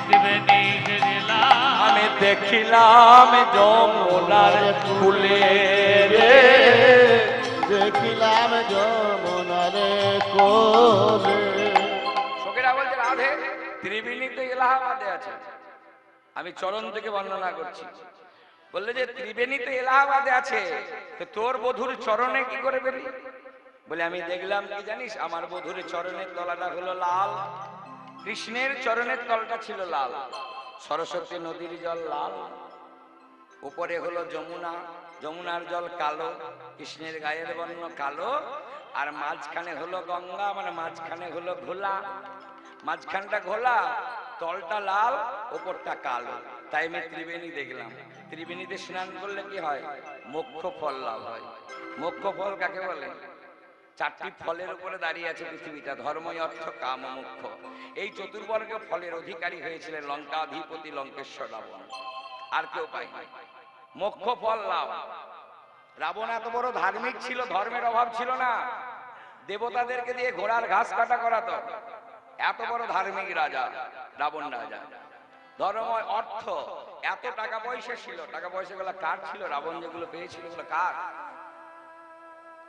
ত্রিবেণী হেরলাম। আমি দেখিলাম যমুনার কূলে রে, দেখিলাম যমুনার কোলে। সখীরা বলছে, রাধে ত্রিবেণী তো এলাহাবাদে আছে, আমি চরণ থেকে বর্ণনা করছি। বললে যে ত্রিবেণী তো এলাহাবাদে আছে, তো তোর বধূর চরণে কি করে পেলি? বলে আমি দেখলাম কি জানিস, আমার বধূর চরণের তলাটা হলো লাল, কৃষ্ণের চরণের তলটা ছিল লাল, সরস্বতী নদীর জল লাল, উপরে হলো যমুনা, যমুনার জল কালো, কৃষ্ণের গায়ের বর্ণ কালো, আর মাঝখানে হলো গঙ্গা, মানে মাঝখানে হলো ঘোলা, মাঝখানটা ঘোলা, তলটা লাল, ওপরটা কালো, তাই আমি ত্রিবেণী দেখলাম। ত্রিবেণীতে স্নান করলে কি হয়? মোক্ষ ফল লাভ হয়। মোক্ষ ফল কাকে বলে? চারটি ফলের উপরে দাঁড়িয়ে আছে পৃথিবীটা, ধর্ম, অর্থ, কাম, মোক্ষ। এই চতুর্বর্গ ফলের অধিকারী হয়েছিলেন লঙ্কাধিপতি লঙ্কেশ্বর রাবণ, আর কেউ পায়নি। মোক্ষ ফল লাভ। রাবণ এত বড় ধার্মিক ছিল, ধর্মের অভাব ছিল না, দেবতাদেরকে দিয়ে ঘোড়ার ঘাস কাটা করাতো, এত বড় ধার্মিক রাজা রাবণ রাজা। ধর্ম, অর্থ, এত টাকা পয়সা ছিল, টাকা পয়সা গুলা কার ছিল? রাবণ যেগুলো পেয়েছিল ওগুলো কার?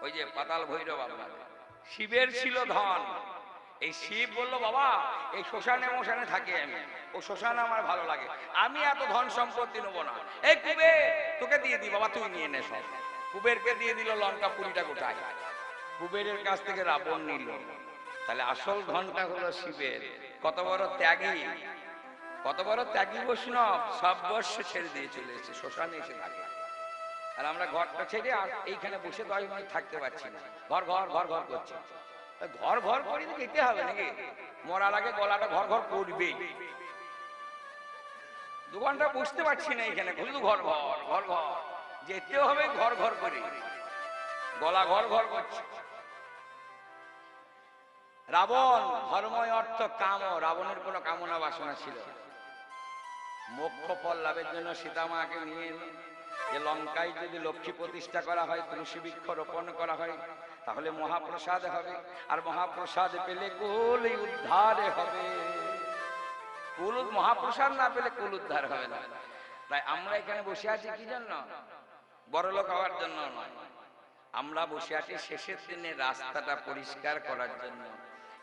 ওই যে পাতাল ভৈরব, আপনার শিবের ছিল ধন। এই শিব বলল, বাবা এই শ্মশানে মশানে থাকি আমি, ও শ্মশান আমার ভালো লাগে, আমি এত ধন সম্পত্তি নেবো না। এই কুবের, তোকে দিয়ে দি বাবা, তুই নিয়ে নে সব। কুবেরকে দিয়ে দিল লঙ্কা পুরীটা গোটায়, কুবেরের কাছ থেকে রাবণ নিল। তাহলে আসল ধনটা হলো শিবের। কত বড় ত্যাগী, কত বড় ত্যাগী বৈষ্ণব, সব বর্ষ ছেড়ে দিয়ে চলে এসেছে, শ্মশানে এসে থাকে। আর আমরা ঘরটা ছেড়ে আর এইখানে বসে 10 মিনিট থাকতে পারছি না, ঘর ঘর ঘর ঘর করছি। ঘর ঘর করে তো যেতে হবে নাকি? মরার আগে গলাটা ঘর ঘর করবেই। 2 ঘন্টা বসতে পারছি না এখানে, শুধু ঘর ঘর ঘর ঘর, যেতে হবে ঘর ঘর করে, গলা ঘর ঘর করছে। রাবণ ধর্ম, অর্থ, কাম, রাবণের কোনো কামনা বাসনা ছিল না। মোক্ষ ফল লাভের জন্য সীতা মাকে নিয়ে এলো, যে লঙ্কায় যদি লক্ষ্মী প্রতিষ্ঠা করা হয়, তুলসী বৃক্ষ রোপণ করা হয়, তাহলে মহাপ্রসাদ হবে, আর মহাপ্রসাদ পেলে কুল উদ্ধার হবে। কুল, মহাপ্রসাদ না পেলে কুল উদ্ধার হবে না। তাই আমরা এখানে বসে আছি কি জন্য? বড়লোক হওয়ার জন্য নয়, আমরা বসে আছি শেষের দিনে রাস্তাটা পরিষ্কার করার জন্য।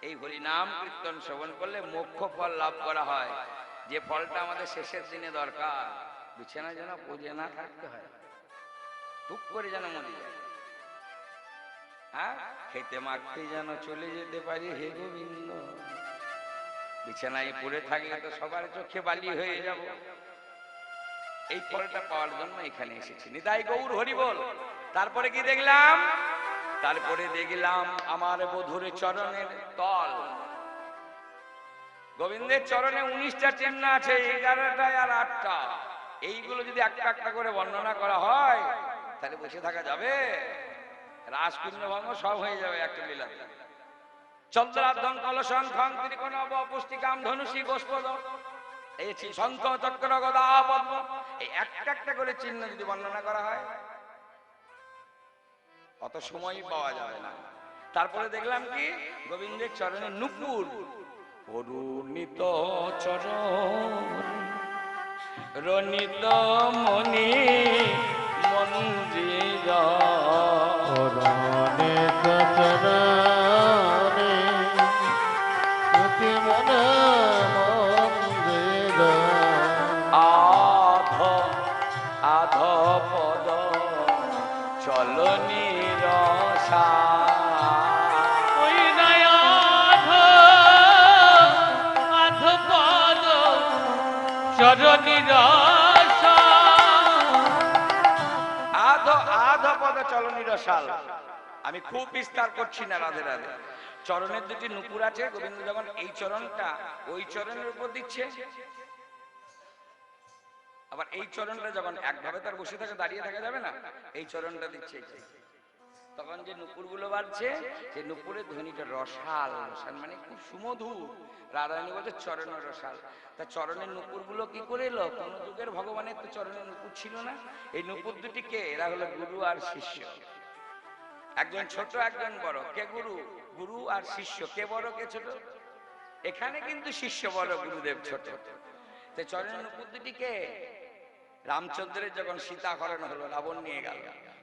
এই হরিনাম কীর্তন শ্রবণ করলে মোক্ষ ফল লাভ করা হয়, যে ফলটা আমাদের শেষের দিনে দরকার। বিছানা যেন পড়ে না থাকতে হয়, টুক করে যেন মরে যায়, হ্যাঁ, খেতে মাখতে যেন চলে যেতে পারি, হে গোবিন্দ। বিছানায় পড়ে থাকলে তো সবার চোখে বালি হয়ে যাব। এই ফলটা পাওয়ার জন্য এখানে এসেছি। নিতাই গৌর হরি বল। তারপরে কি দেখলাম? তারপরে দেখলাম আমার বধুর চরণের তল। গোবিন্দের চরণে 19টা চিহ্ন আছে, 11টায় আর 8টা। এইগুলো যদি একটা একটা করে বর্ণনা করা হয় তাহলে বসে থাকা যাবে? রাসকুণ্ড ভঙ্গ সব হয়ে যাবে একটা লীলাতে। চন্দ্রার্ধং কলশং খং ত্রিকোণাব পুষ্টিকাম ধনুষী গোষ্পদ, এই শঙ্খ চক্র গদা পদ্ম, এই একটা একটা করে চিহ্ন যদি বর্ণনা করা হয় অত সময় পাওয়া যাবে না। তারপরে দেখলাম কি? গোবিন্দের চরণে নুপুর, অরুণিত চরণ রনিত মণি মন্দির, অরণিত চরণে অতি মনে মন্দির, আধ আধ পদ চলনি রসা, ওই নয়াধ আধ পদ চরণী রসা, আধ আধ পদ চলনি রসাল। আমি খুব বিস্তার করছি না, রাধে রাধে। চরণের দুটি নুপুর আছে, গোবিন্দ যখন এই চরণটা ওই চরণের উপর দিচ্ছে, আবার এই চরণটা যখন একভাবে তার বসে থাকে, দাঁড়িয়ে থাকা যাবে না, এই চরণটা দিচ্ছে, তখন যে নুপুর গুলো বাজছে, যে নুপুরের ধ্বনিটা রসাল, রসাল মানে খুব সুমধুর। রাধারানী বলছে চরণ রসাল। তা চরণের নুপুর গুলো কি করে এলো? কোন যুগের ভগবানের তো চরণের নুপুর ছিল না। এই নুপুর দুটি কে? এরা হলো গুরু আর শিষ্য, একজন ছোট একজন বড়। কে গুরু? গুরু আর শিষ্য। কে বড় কে ছোট? এখানে কিন্তু শিষ্য বড়, গুরুদেব ছোট। তো চরণের নুপুর দুটি কে? রামচন্দ্রের যখন সীতা হরণ হলো, রাবণ নিয়ে গেল,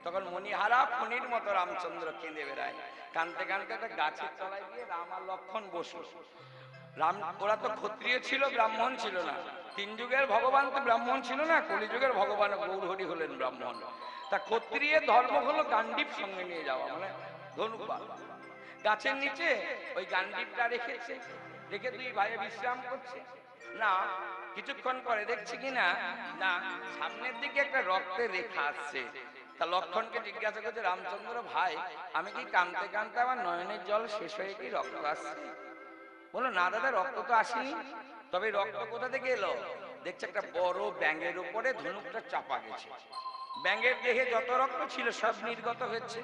তখন মণিহারা ফণির মতো রামচন্দ্র কেঁদে বেড়ায়। কানতে কানতে একটা গাছের তলায় গিয়ে রাম আর লক্ষ্মণ বসলো। রাম, ওরা তো ক্ষত্রিয় ছিল, ব্রাহ্মণ ছিল না। 3 যুগের ভগবান তো ব্রাহ্মণ ছিল না, কলিযুগের ভগবান গৌরহরি হলেন ব্রাহ্মণ। তা ক্ষত্রিয়ের ধর্ম হলো গান্ডীব সঙ্গে নিয়ে যাওয়া, মানে ধনুক বাদ। গাছের নিচে ওই গান্ডীবটা রেখেছে, রেখে 2 ভাইয়ে বিশ্রাম করছে। না কিছুক্ষণ পরে দেখছি কিনা না সামনের দিকে একটা রক্তের রেখা আসছে। তা লক্ষণকে জিজ্ঞাসা করছে, রামচন্দ্র ভাই আমি কি কাঁদতে কাঁদতে আমার নয়নের জল শেষ হয়ে কি রক্ত আসছে? বলো না দাদা, রক্ত তো আসেনি। তবে রক্ত কোথা থেকে এলো? দেখছে একটা বড় ব্যাঙের উপরে ধনুকটা চাপা গেছে। ব্যাঙের দেহে যত রক্ত ছিল সব নির্গত হয়েছে।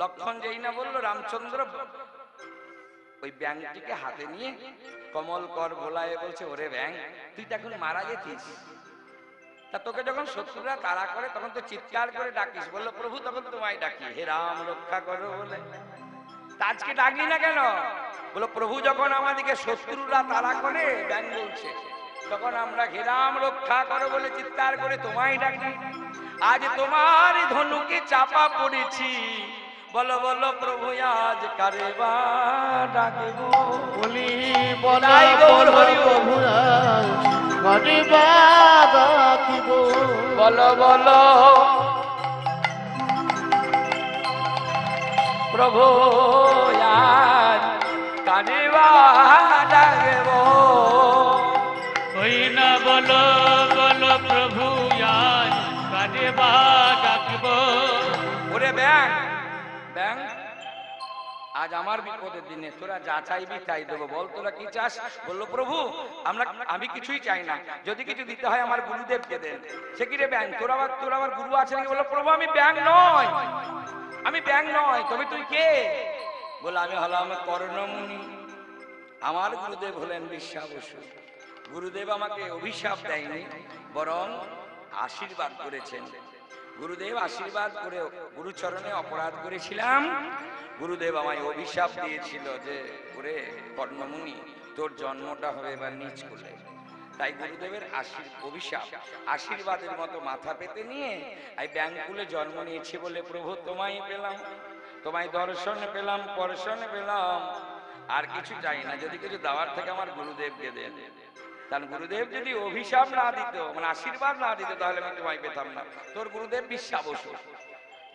লক্ষণ যেই না বললো, রামচন্দ্র ওই ব্যাঙটিকে হাতে নিয়ে কমল কর ভোলায় বলছে, ওরে ব্যাঙ তুই তো এখন মারা গেছিস, তা তোকে যখন শত্রুরা তাড়া করে তখন তো চিৎকার করে ডাকিস। বললো প্রভু তখন তোমায় ডাকি, হে রাম রক্ষা করো বলে। তা আজকে ডাকলি না কেন? বলো প্রভু যখন আমাদেরকে শত্রুরা তাড়া করে, ব্যাঙ বলছে, তখন আমরা হে রাম রক্ষা করো বলে চিৎকার করে তোমায় ডাকি। আজ তোমার ধনুকে চাপা পড়েছি, বলো বলো প্রভু আজ কারে বা ডাকব? বলি বলাই গৌর হরি প্রভু কারে বা ডাকিব? বলো বলো প্রভু আজ কারে বা ডাকব? ওই না বলো বলো প্রভু আজ কারে বা ডাকব? ওরে ব্যাং ব্যাং, আজ আমার বিপদের দিনে তোরা যা চাইবি তাই দেবো, বল তোরা কি চাস? বললো প্রভু আমি কিছুই চাই না, যদি কিছু দিতে হয় আমার গুরুদেবকে দেন। সে কি রে ব্যাং, তোর আবার গুরু আছে নাকি? বললো প্রভু আমি ব্যাং নয়, আমি ব্যাং নয়, তবে তুই কে? বলে আমি হলাম কর্ণমুনি, আমার গুরুদেব হলেন বিশ্বাবসু। গুরুদেব আমাকে অভিশাপ দেয়নি, বরং আশীর্বাদ করেছেন। গুরুদেব আশীর্বাদ করে গুরুচরণে অপরাধ করেছিলাম, গুরুদেব আমায় অভিশাপ দিয়েছিল যে ওরে কর্ণমুনি তোর জন্মটা হবে এবার নিচ কুলে। তাই গুরুদেবের অভিশাপ আশীর্বাদের মতো মাথা পেতে নিয়ে এই ব্যাঙ্কুলে জন্ম নিয়েছি বলে প্রভু তোমায় পেলাম, তোমায় দর্শন পেলাম, পরশন পেলাম, আর কিছু চাই না। যদি কিছু দেওয়ার থেকে আমার গুরুদেবকে দেন। কারণ গুরুদেব যদি অভিশাপ না দিত, মানে আশীর্বাদ না দিত, তাহলে আমি তোমায় পেতাম না। তোর গুরুদেব বিশ্বাবসু,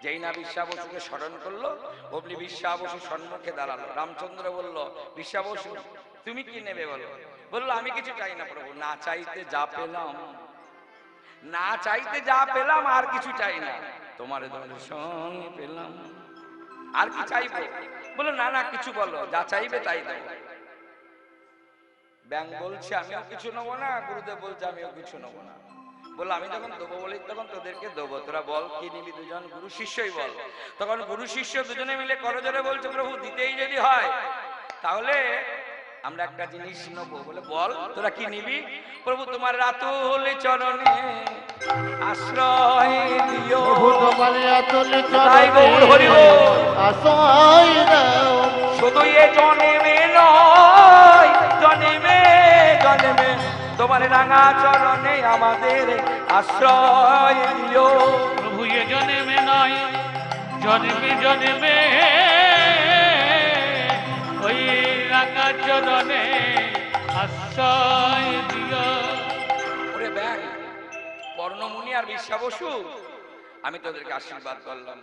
যেই না বিশ্বাবসুকে স্মরণ করলো অমনি বিশ্বাবসু সম্মুখে দাঁড়ালো। রামচন্দ্র বলল, বিশ্বাবসু তুমি কি নেবে বলো? বললো আমি কিছু চাই না প্রভু, না চাইতে যা পেলাম, না চাইতে যা পেলাম আর কিছু চাই না, তোমার দর্শন পেলাম, আর কি চাইবো? বললো না না কিছু বলো, যা চাইবে তাই দেবো। ব্যাং বলছে আমিও কিছু নেবো না, গুরুদেব বলছে আমিও কিছু নেবো না। বললো আমি যখন দেবো বলি তখন তোদেরকে দেবো, তোরা বল কি নিবি? দুজন গুরু শিষ্যই বল। তখন গুরু শিষ্য দুজনে মিলে করজোরে বলছে, প্রভু দিতেই যদি হয় তাহলে আমরা একটা জিনিস নেবো। বলে বল তোরা কি নিবি? প্রভু তোমার রাতুল চরণে আশ্রয় দিও, প্রভু তোমার রাতুল তাই গৌর হরি বল। আশ্রয় দাও, শুধু এ জন্মে নয়, জন্মে জন্মে তোমার রাঙা চরণে আমাদের আশ্রয় দিও। প্রভু এ জন্মে নয়, জন্মে জন্মে ওই রাঙা চরণে আশ্রয় দিও। ওরে ব্যাং, কর্ণমুনি আর বিশ্বাবসু, আমি তোদেরকে আশীর্বাদ করলাম।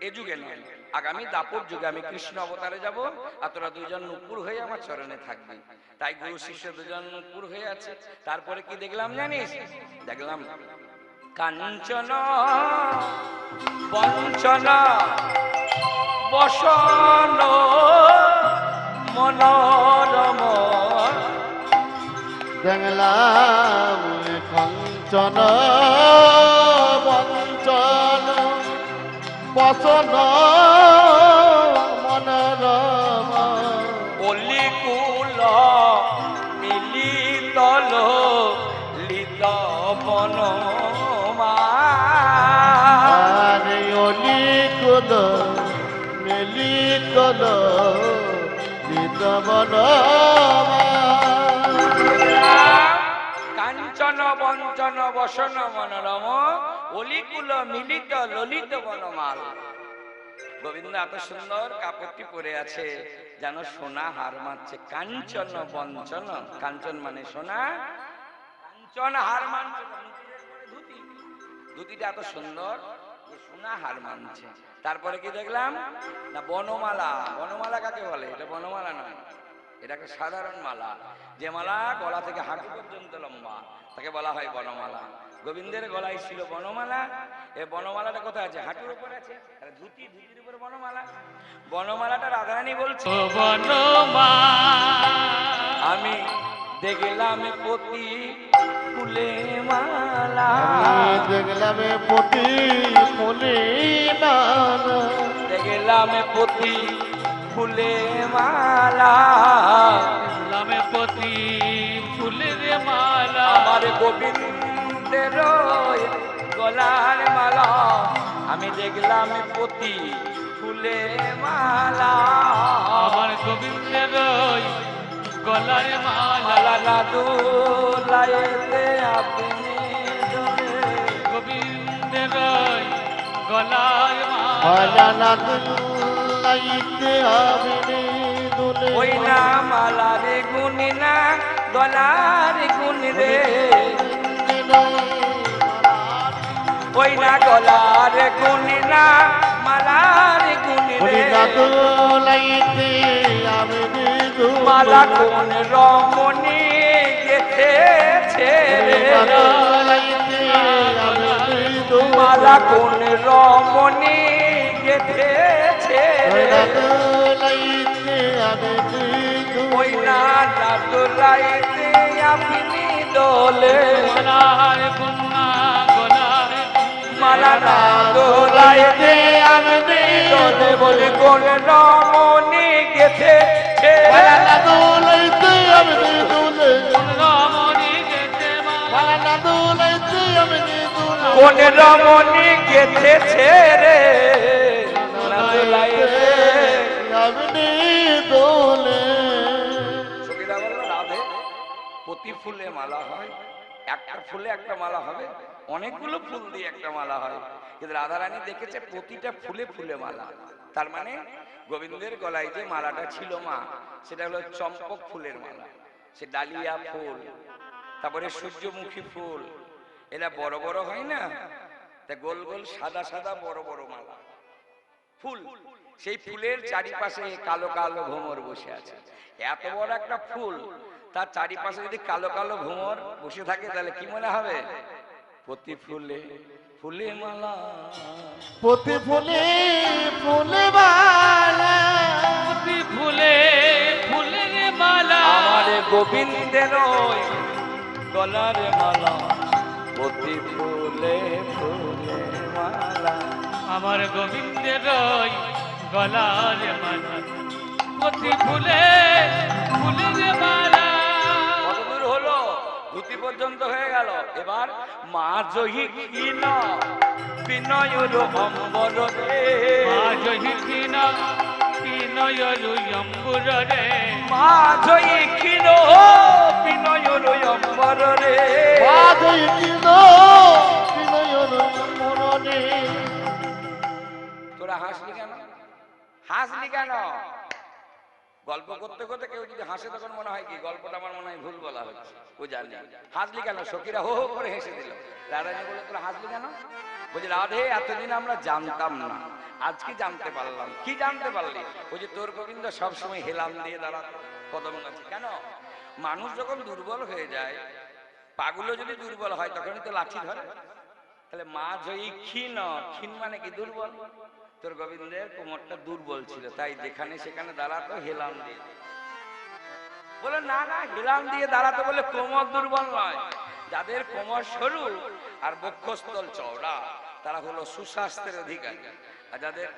এ যুগে নয়, আগামী দাপর যুগে আমি কৃষ্ণ অবতারে যাব, আর তোরা দুজন নুপুর হয়ে আমার চরণে থাকবি। তাই গুরু শিষ্য দুজন নুপুর হয়ে আছে। তারপরে কি দেখলাম জানিস? দেখলাম কাঞ্চন বঞ্চন বসন মনোরম, দেখলাম কাঞ্চন বঞ্চন বসন মনোরম, অলিকুল মিলিতল লিত বনমা, আরে অলিকুল মিলিতল লিত বনমা, কাঞ্চন বঞ্চন বসন মনোরম, অলিকুল মিলিত ললিত বনমাল। গোবিন্দ এত সুন্দর কাপড়টি পরে আছে যেন সোনা হার মারছে। কাঞ্চন বঞ্চন, কাঞ্চন মানে সোনা, কাঞ্চন হার মানছে। ধুতি, ধুতিটা এত সুন্দর যে সোনা হার মানছে। তারপরে কি দেখলাম না বনমালা। বনমালা কাকে বলে? এটা বনমালা নয়, এটা একটা সাধারণ মালা। যে মালা গলা থেকে হাঁটু পর্যন্ত লম্বা তাকে বলা হয় বনমালা। গোবিন্দের গলায় ছিল বনমালা। এই বনমালাটা কোথায় আছে? হাঁটুর উপরে আছে। ধুতি, ধুতির উপরে বনমালা। বনমালাটা রাধারানী বলছে আমি দেখলাম পতি ফুলে মালা, দেখলাম পতি ফুলে মালা, দেখলাম পতি ফুলে মালা, দেখলাম পতি ফুলের মালা। আমার গোবিন্দের গলার মালা, আমি দেখলাম পতি ফুলে মালা, আমার গোবিন্দের গলার মালা। মালা না দুলাইতে আপনি গোবিন্দের গলার মালা না দুলাইতে আপনি দুলে। ওই না মালার গুণ না গলার গুণ রে, ওই না গলার গুণ না মালার গুণ রে। মালা কোন রমণী গেথেছে রে, মালা কোন রমণী গেথেছে রে। ওই না দোলাইতে আপনি দোলে, গলার গুন্না গলার মালা না দোলাইতে আপনি দোলে। বলে কোন রমণী গেথেছে, রমণী গেছে কোন রমণী গেথেছে রে। সখীরা বলল রাধে প্রতি ফুলে মালা হয়, একটা ফুলে একটা মালা হবে, অনেকগুলো ফুল দিয়ে একটা মালা হয়, কিন্তু রাধারানী দেখেছে প্রতিটা ফুলে ফুলে মালা। তার মানে গোবিন্দের গলায় যে মালাটা ছিল মা, সেটা হলো চম্পক ফুলের মালা। সে ডালিয়া ফুল, তারপরে সূর্যমুখী ফুল, এরা বড় বড় হয় না, তা গোল গোল সাদা সাদা বড় বড় মালা ফুল। সেই ফুলের চারিপাশে কালো কালো ভ্রমর বসে আছে। এত বড় একটা ফুল, তার চারিপাশে যদি কালো কালো ভ্রমর বসে থাকে তাহলে কি মনে হবে? প্রতি ফুলে ফুলে মালা, প্রতি ফুলে ফুলে মালা, প্রতি ফুলে ফুলের মালা। আমার গোবিন্দের গলার মালা, প্রতি ফুলে ফুলে মালা, আমার গোবিন্দের গলার মালা, প্রতি ফুলে ফুলের মালা। কতদূর হলো? ধুতি পর্যন্ত হয়ে গেল। এবার মা জহি কিন বিনয়র অম্বর রে, মা জহি কিন বিনয়র অম্বর রে, মা জহি কিন বিনয়র অম্বর রে। তোরা হাসলি কেন? হাসলি কেন? গল্প করতে করতে কেউ যদি হাসে তখন মনে হয় কি গল্পটা আমার মনে হয় ভুল বলা হচ্ছে। ও জানি হাসলি কেন? সখীরা হো হো করে হেসে দিল। রাধারানী বলে তোরা হাসলি কেন? বলছি রাধে এতদিন আমরা জানতাম না, আজকে জানতে পারলাম। কি জানতে পারলি? ওই যে তোর গোবিন্দ সবসময় হেলাম দিয়ে দাঁড়াতো কদম গাছে। কেন? মানুষ যখন দুর্বল হয়ে যায়, পাগুলো যদি দুর্বল হয় তখনই তো লাঠি ধরে। তাহলে মা জয়ী ক্ষীণ, ক্ষীণ মানে কি দুর্বল। তোর গোবিন্দের কোমরটা দুর্বল ছিল, তাই যেখানে সেখানে দাঁড়াতো হেলাম দিয়ে। বলে না না, হেলাম দিয়ে দাঁড়াতো বলে কোমর দুর্বল নয়। যাদের কোমর সরু আর বক্ষস্থল চওড়া তারা হলো সুস্বাস্থ্যের অধিকারী, আর যাদের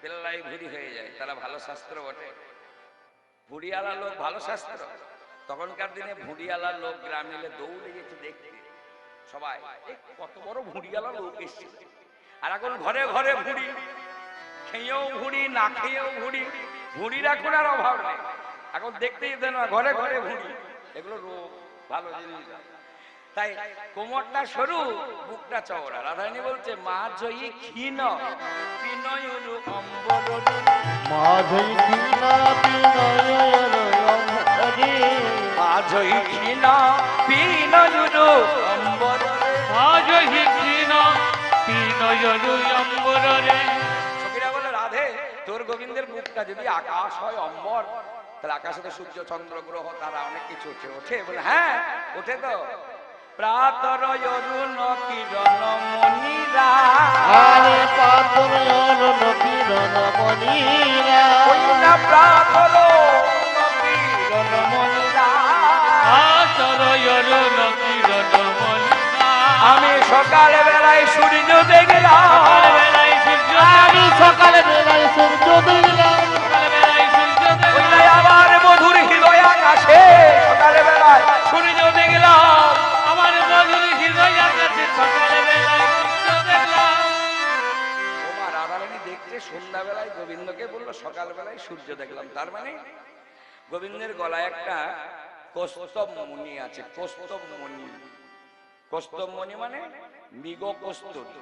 পেল্লাই ভুড়ি হয়ে যায় তারা ভালো স্বাস্থ্য বটে। ভুড়িয়ালা লোক ভালো স্বাস্থ্য। তখনকার দিনে ভুড়িয়ালা লোক গ্রামে এলে দৌড়ে যেতে দেখতে সবাই, কত বড় ভুড়িয়ালা লোক এসেছিল। আর এখন ঘরে ঘরে ভুড়ি, খেয়েও ভুড়ি, না খেয়েও ভুড়ি। ভুড়ির এখন আর অভাব নেই, এখন দেখতেই দেন না, ঘরে ঘরে ভুড়ি। এগুলো রোগ, ভালো জিনিস। তাই কোমরটা সরু, বুকটা চওড়া। রাধারানী বলছে মা জয়ী ক্ষীণ বিনয়রু অম্বররু, মাঝই কিনা বিনয়ের অম্বরে, মা জয়ী ক্ষীণ বিনয়রু অম্বররে। আজহি কৃণ বিনয়রু অম্বরে। সখীরা বলে রাধে তোর গোবিন্দের বুকটা যদি আকাশ হয় অম্বর, তাহলে আকাশে তো সূর্য চন্দ্র গ্রহ তারা অনেক কিছু ওঠে। ওঠে বলে হ্যাঁ ওঠে তো। প্রাতর অরুণ কিরণ মনিরা, আরে পাতর অরণ কিরণ মনিরা, ওই না প্রাতর অরুণ কিরণ মনিরা। আতরয়রুণ কিরণ মনিরা। আমি সকাল বেলায় সূর্য দেখলাম, সকালবেলায় সূর্য আমি সকাল বেলায় সূর্য দেখলাম, সকালবেলায় সূর্য ওই না আবার মধুর হৃদয় আকাশে সকাল বেলায় সূর্য দেখলাম। আমার মধুর হৃদয় আকাশে সকালবেলায় সূর্য দেখলাম। ওমা রাধারানী দেখছে সন্ধ্যাবেলায় গোবিন্দকে বললো সকালবেলায় সূর্য দেখলাম। তার মানে গোবিন্দের গলায় একটা কৌস্তব মণি আছে। কৌস্তব মণি, কৌস্তব মণি মানে মৃগ কস্তুরী।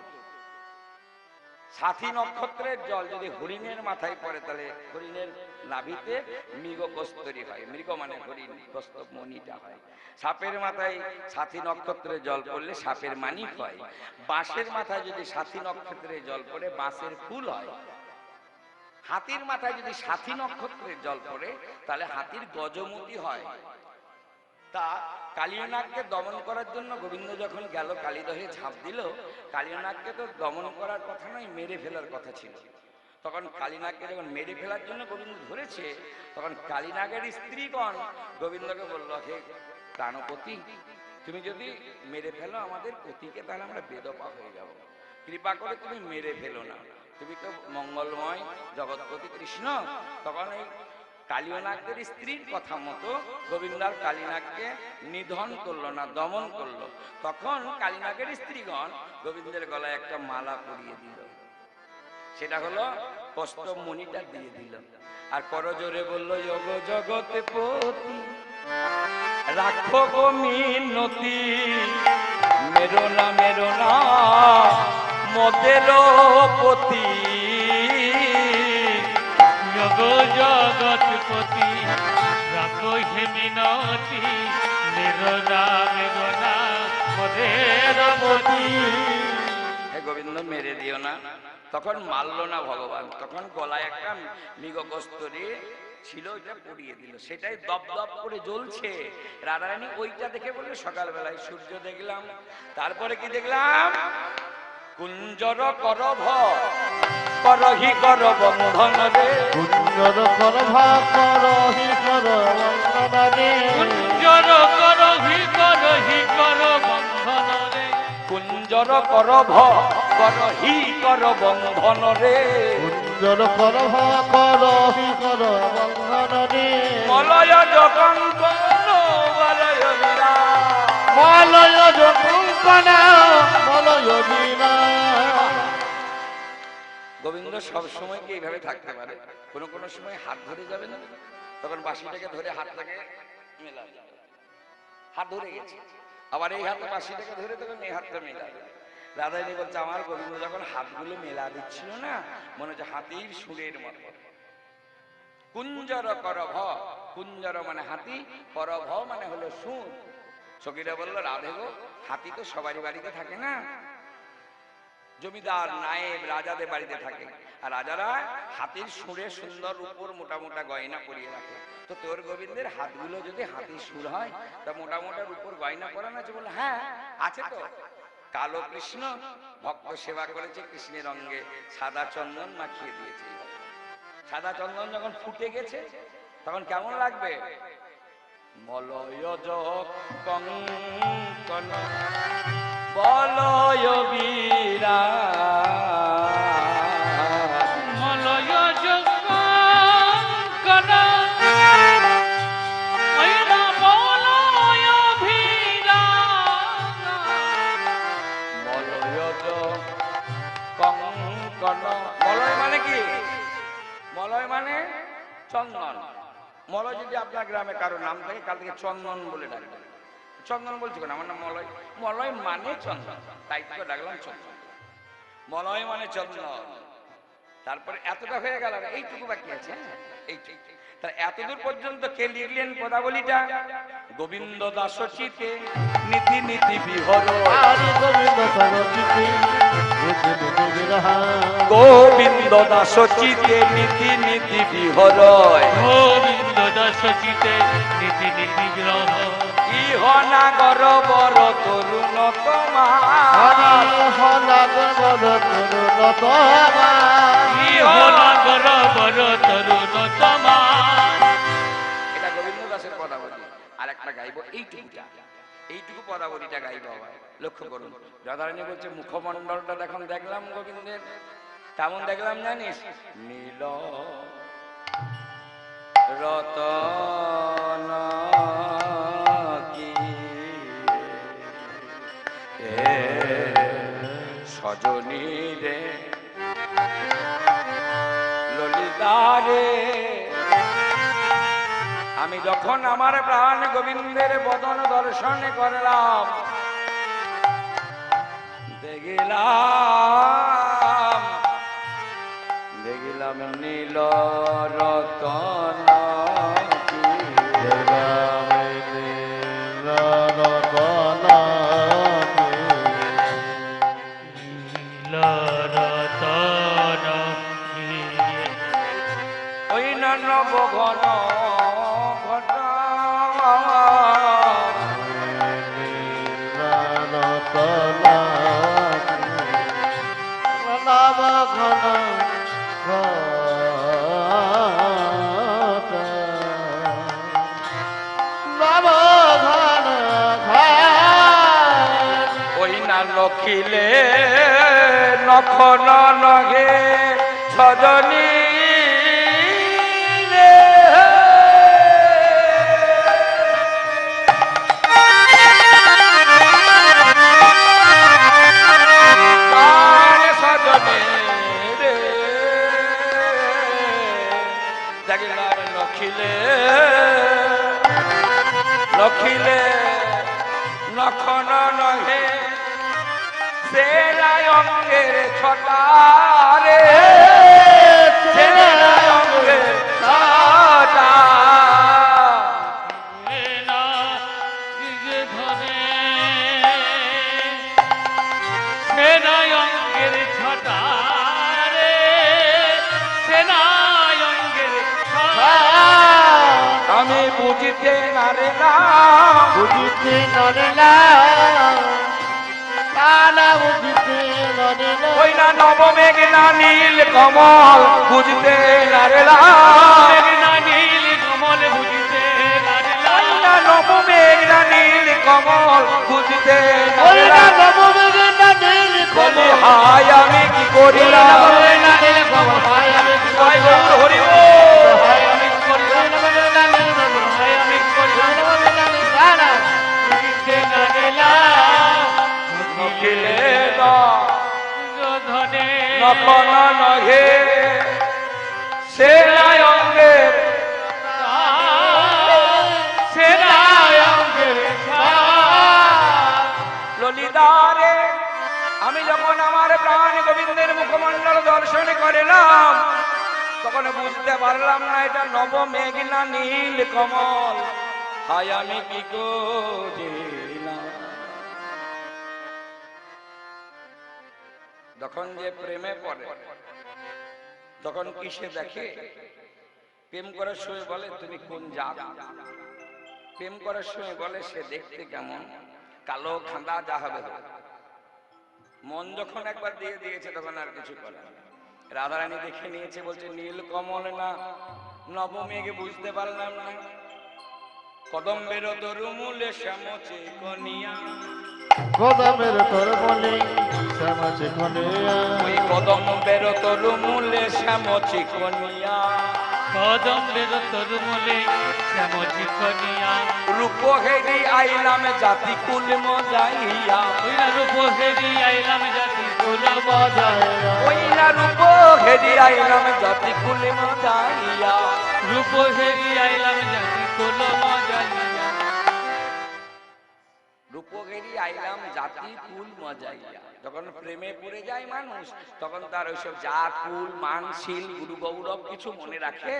সাথী নক্ষত্রের জল যদি হরিণের মাথায় পড়ে তাহলে হরিণের নাভিতে মৃগ কস্তুরী হয়। মৃগ মানে হরিণ, কৌস্তব মণিটা হয়। সাপের মাথায় সাথী নক্ষত্রের জল পড়লে সাপের মানিক হয়। বাঁশের মাথায় যদি সাথী নক্ষত্রের জল পড়ে বাঁশের ফুল হয়। হাতির মাথায় যদি সাথী নক্ষত্রের জল পড়ে তাহলে হাতির গজমতি হয়। তা কালিয়নাগকে দমন করার জন্য গোবিন্দ যখন গেল কালীদহে ঝাঁপ দিল, কালিয়নাগকে তো দমন করার কথা নয়, মেরে ফেলার কথা ছিল। তখন কালীনাগকে যখন মেরে ফেলার জন্য গোবিন্দ ধরেছে, তখন কালীনাগের স্ত্রীগণ গোবিন্দকে বলল হে প্রাণপতি, তুমি যদি মেরে ফেলো আমাদের পতিকে তাহলে আমরা বেদপা হয়ে যাব। কৃপা করে তুমি মেরে ফেলো না, তুমি তো মঙ্গলময় জগৎপতি কৃষ্ণ। তখন এই কালিয়নাগের স্ত্রীর কথা মতো গোবিন্দার কালীনাগকে নিধন করলো না, দমন করলো। তখন কালীনাগের স্ত্রীগণ গোবিন্দের গলায় একটা মালা পরিয়ে দিল, সেটা হলো কৌস্তব মণিটা দিয়ে দিল। আর করজোরে বলল যোগ জগতে পতি রাখো গো মিনতি, মেরো না মদের পতি। যোগ জগৎপতি রাখো হে মিনতি, মেরোনা মদের পতি। হে গোবিন্দ মেরে দিও না। তখন মারল না ভগবান, তখন গলায় একটা মৃগ কস্তুরী ছিল, ওইটা পরিয়ে দিল, সেটাই দপ দপ করে জ্বলছে। রাধারানী ওইটা দেখে বললে সকালবেলায় সূর্য দেখলাম। তারপরে কি দেখলাম? কুঞ্জর করভ করহি কর বন্ধন রে, কুঞ্জর করভা করহি কর বন্ধন রে, কুঞ্জর করহি কর বন্ধন রে। কুঞ্জর করভ করহি কর বন্ধন রে, কুঞ্জর করভা করহি কর বন্ধন রে, মলয় জগঙ্কন বলয় বীরা, মলয় জগঙ্কন মলয় বীরা। গোবিন্দ সব সময় কি এইভাবে থাকতে পারে? কোন কোন সময় হাত ধরে যাবে না, তখন বাঁশিটাকে ধরে হাতটাকে মেলা দিল, হাত ধরে গেছে। আবার এই হাতে বাঁশিটাকে ধরে তখন এই হাতটা মেলা দিল। রাধারানী বলছে আমার গোবিন্দ যখন হাতগুলো মেলা দিচ্ছিল না, মনে হচ্ছে হাতির সুরের মতো। কুঞ্জর করভ, কুঞ্জর মানে হাতি, করভ মানে হলো সুর। সখীরা বললো রাধে গো, হাতি তো সবারই বাড়িতে থাকে না, জমিদার নায়েব রাজাদের বাড়িতে থাকে, আর রাজারা হাতির সুরে সুন্দর উপর মোটা মোটা গয়না পরিয়ে রাখে। তো তোর গোবিন্দের হাতগুলো যদি হাতির সুর হয় তা মোটা মোটার উপর গয়না পরানো আছে? বলে হ্যাঁ আছে তো। কালো কৃষ্ণ ভক্ত সেবা করেছে, কৃষ্ণের অঙ্গে সাদা চন্দন মাখিয়ে দিয়েছে। সাদা চন্দন যখন ফুটে গেছে তখন কেমন লাগবে? মলয় কঙ্কন বলয় বীরা, মলয় জগঙ্কন ময়ূরা বলয় বীরা। মলয় কঙ্কন। মলয় মানে কি? মলয় মানে চন্দন। মলয় যদি আপনার গ্রামে কারো নাম থাকে কাল থেকে চন্দন বলে ডাকবেন। চন্দন বলছি কেন, আমার নাম মলয়। মলয় মানে চন্দন, তাই তোকে ডাকলাম চন্দন। মলয় মানে চন্দন। তারপরে এতটা হয়ে গেল, এইটুকু বাকি আছে। এইটুকু তা এতদূর পর্যন্ত কে লিখলেন পদাবলীটা? গোবিন্দ দাস চিতে নীতি নীতি বিহর। গোবিন্দ সরচিতে নীতি নীতি বিরহ। গোবিন্দ দাস চিতে নীতি নীতি বিহর। গোবিন্দ দাস চিতে নীতি নীতি বিরহ। ইহ নাগর বর তরুণ তোমার। নাগর বর তরুণ তোমার। ইহ নাগর বর তরুণ তোমার। এটা গোবিন্দ দাসের পদাবলী। আর একটা গাইব এইটুকুটা, এইটুকু পদাবলীটা গাইব আবার। লক্ষ্য করুন, রাধারানী বলছে মুখমণ্ডলটা এখন দেখলাম গোবিন্দের, কেমন দেখলাম জানিস? নীল রতন কি সজনী রে ললিতারে। আমি যখন আমার প্রাণ গোবিন্দের বদন দর্শন করলাম, দেখিলাম দেখিলাম নীল রতন ওই নব ঘন ঘটা নাম ঘন ওই না লখিলে নখন নগে সজনী রে। সজনী রে দেখলাম লখিলে লখিলে নখন নহে সে অঙ্গের ছটারে। অঙ্গের ছটা সেনায়ঙ্গের ছটা রে, সেনায়ঙ্গের ছটা। আমি বুঝিতে নারে না, বুঝিতে নরে না, না বুঝিতে নরে না। ওই না নবমেঘ না নীল কমল বুঝিতে নারে না। না নীল কমল বুঝিতে নারলা। ওই না নবমেঘ না নীল কমল বুঝিতে ওই নারে না না। নবমেঘের না নীল বলি কমল। হায় আমি কি করিলাম? ওই না নীল কমল, হায় আমি কি হায় করিলাম? গৌর হরি বল। হায় আমি কি করিলাম? নবমেঘের না নীল কমল, হায় আমি কি করিলাম? নবমেঘের না নীল কমল, বুঝিতে নরেলা। নখিলে ধনে নখন নহে সে অঙ্গের সেনায়ঙ্গের ললিতারে। আমি যখন আমার প্রাণ গোবিন্দের মুখমণ্ডল দর্শন করলাম, তখন বুঝতে পারলাম না এটা নবমেঘ না নীল কমল। হায় আমি কি করিলাম? যখন যে প্রেমে পড়ে তখন কিসে দেখে? প্রেম করার সময় বলে তুমি কোন জাত, প্রেম করার সময় বলে সে দেখতে কেমন, কালো খাঁদা যা হবে হবে। মন যখন একবার দিয়ে দিয়েছে তখন আর কিছু করে না। রাধারানী দেখে নিয়েছে, বলছে নীল কমল না নবমেঘে, বুঝতে পারলাম না। কদম্বের তরুমূলে শ্যামচে কনিয়া, কদমের তোর বলে শ্যামাচে কনিয়া। ওই কদম্বের তরুমূলে শ্যামচে কনিয়া। কদম্বের তরুমূলে শ্যামচি কনিয়া। রূপ হেরি আইলাম জাতি কুল মজাইয়া, ওই না রূপ হেরি আইলাম জাতি কুল বাজায়া। ওই না রূপ হেরি আইলাম জাতি কুল মজাইয়া। রূপ হেরি আইলাম জাতি কুল মজাইয়া। জাতি কুল মজাইয়া। যখন প্রেমে পড়ে যায় মানুষ তখন তার ওইসব জাত কুল মানশীল গুরু গৌরব কিছু মনে রাখে?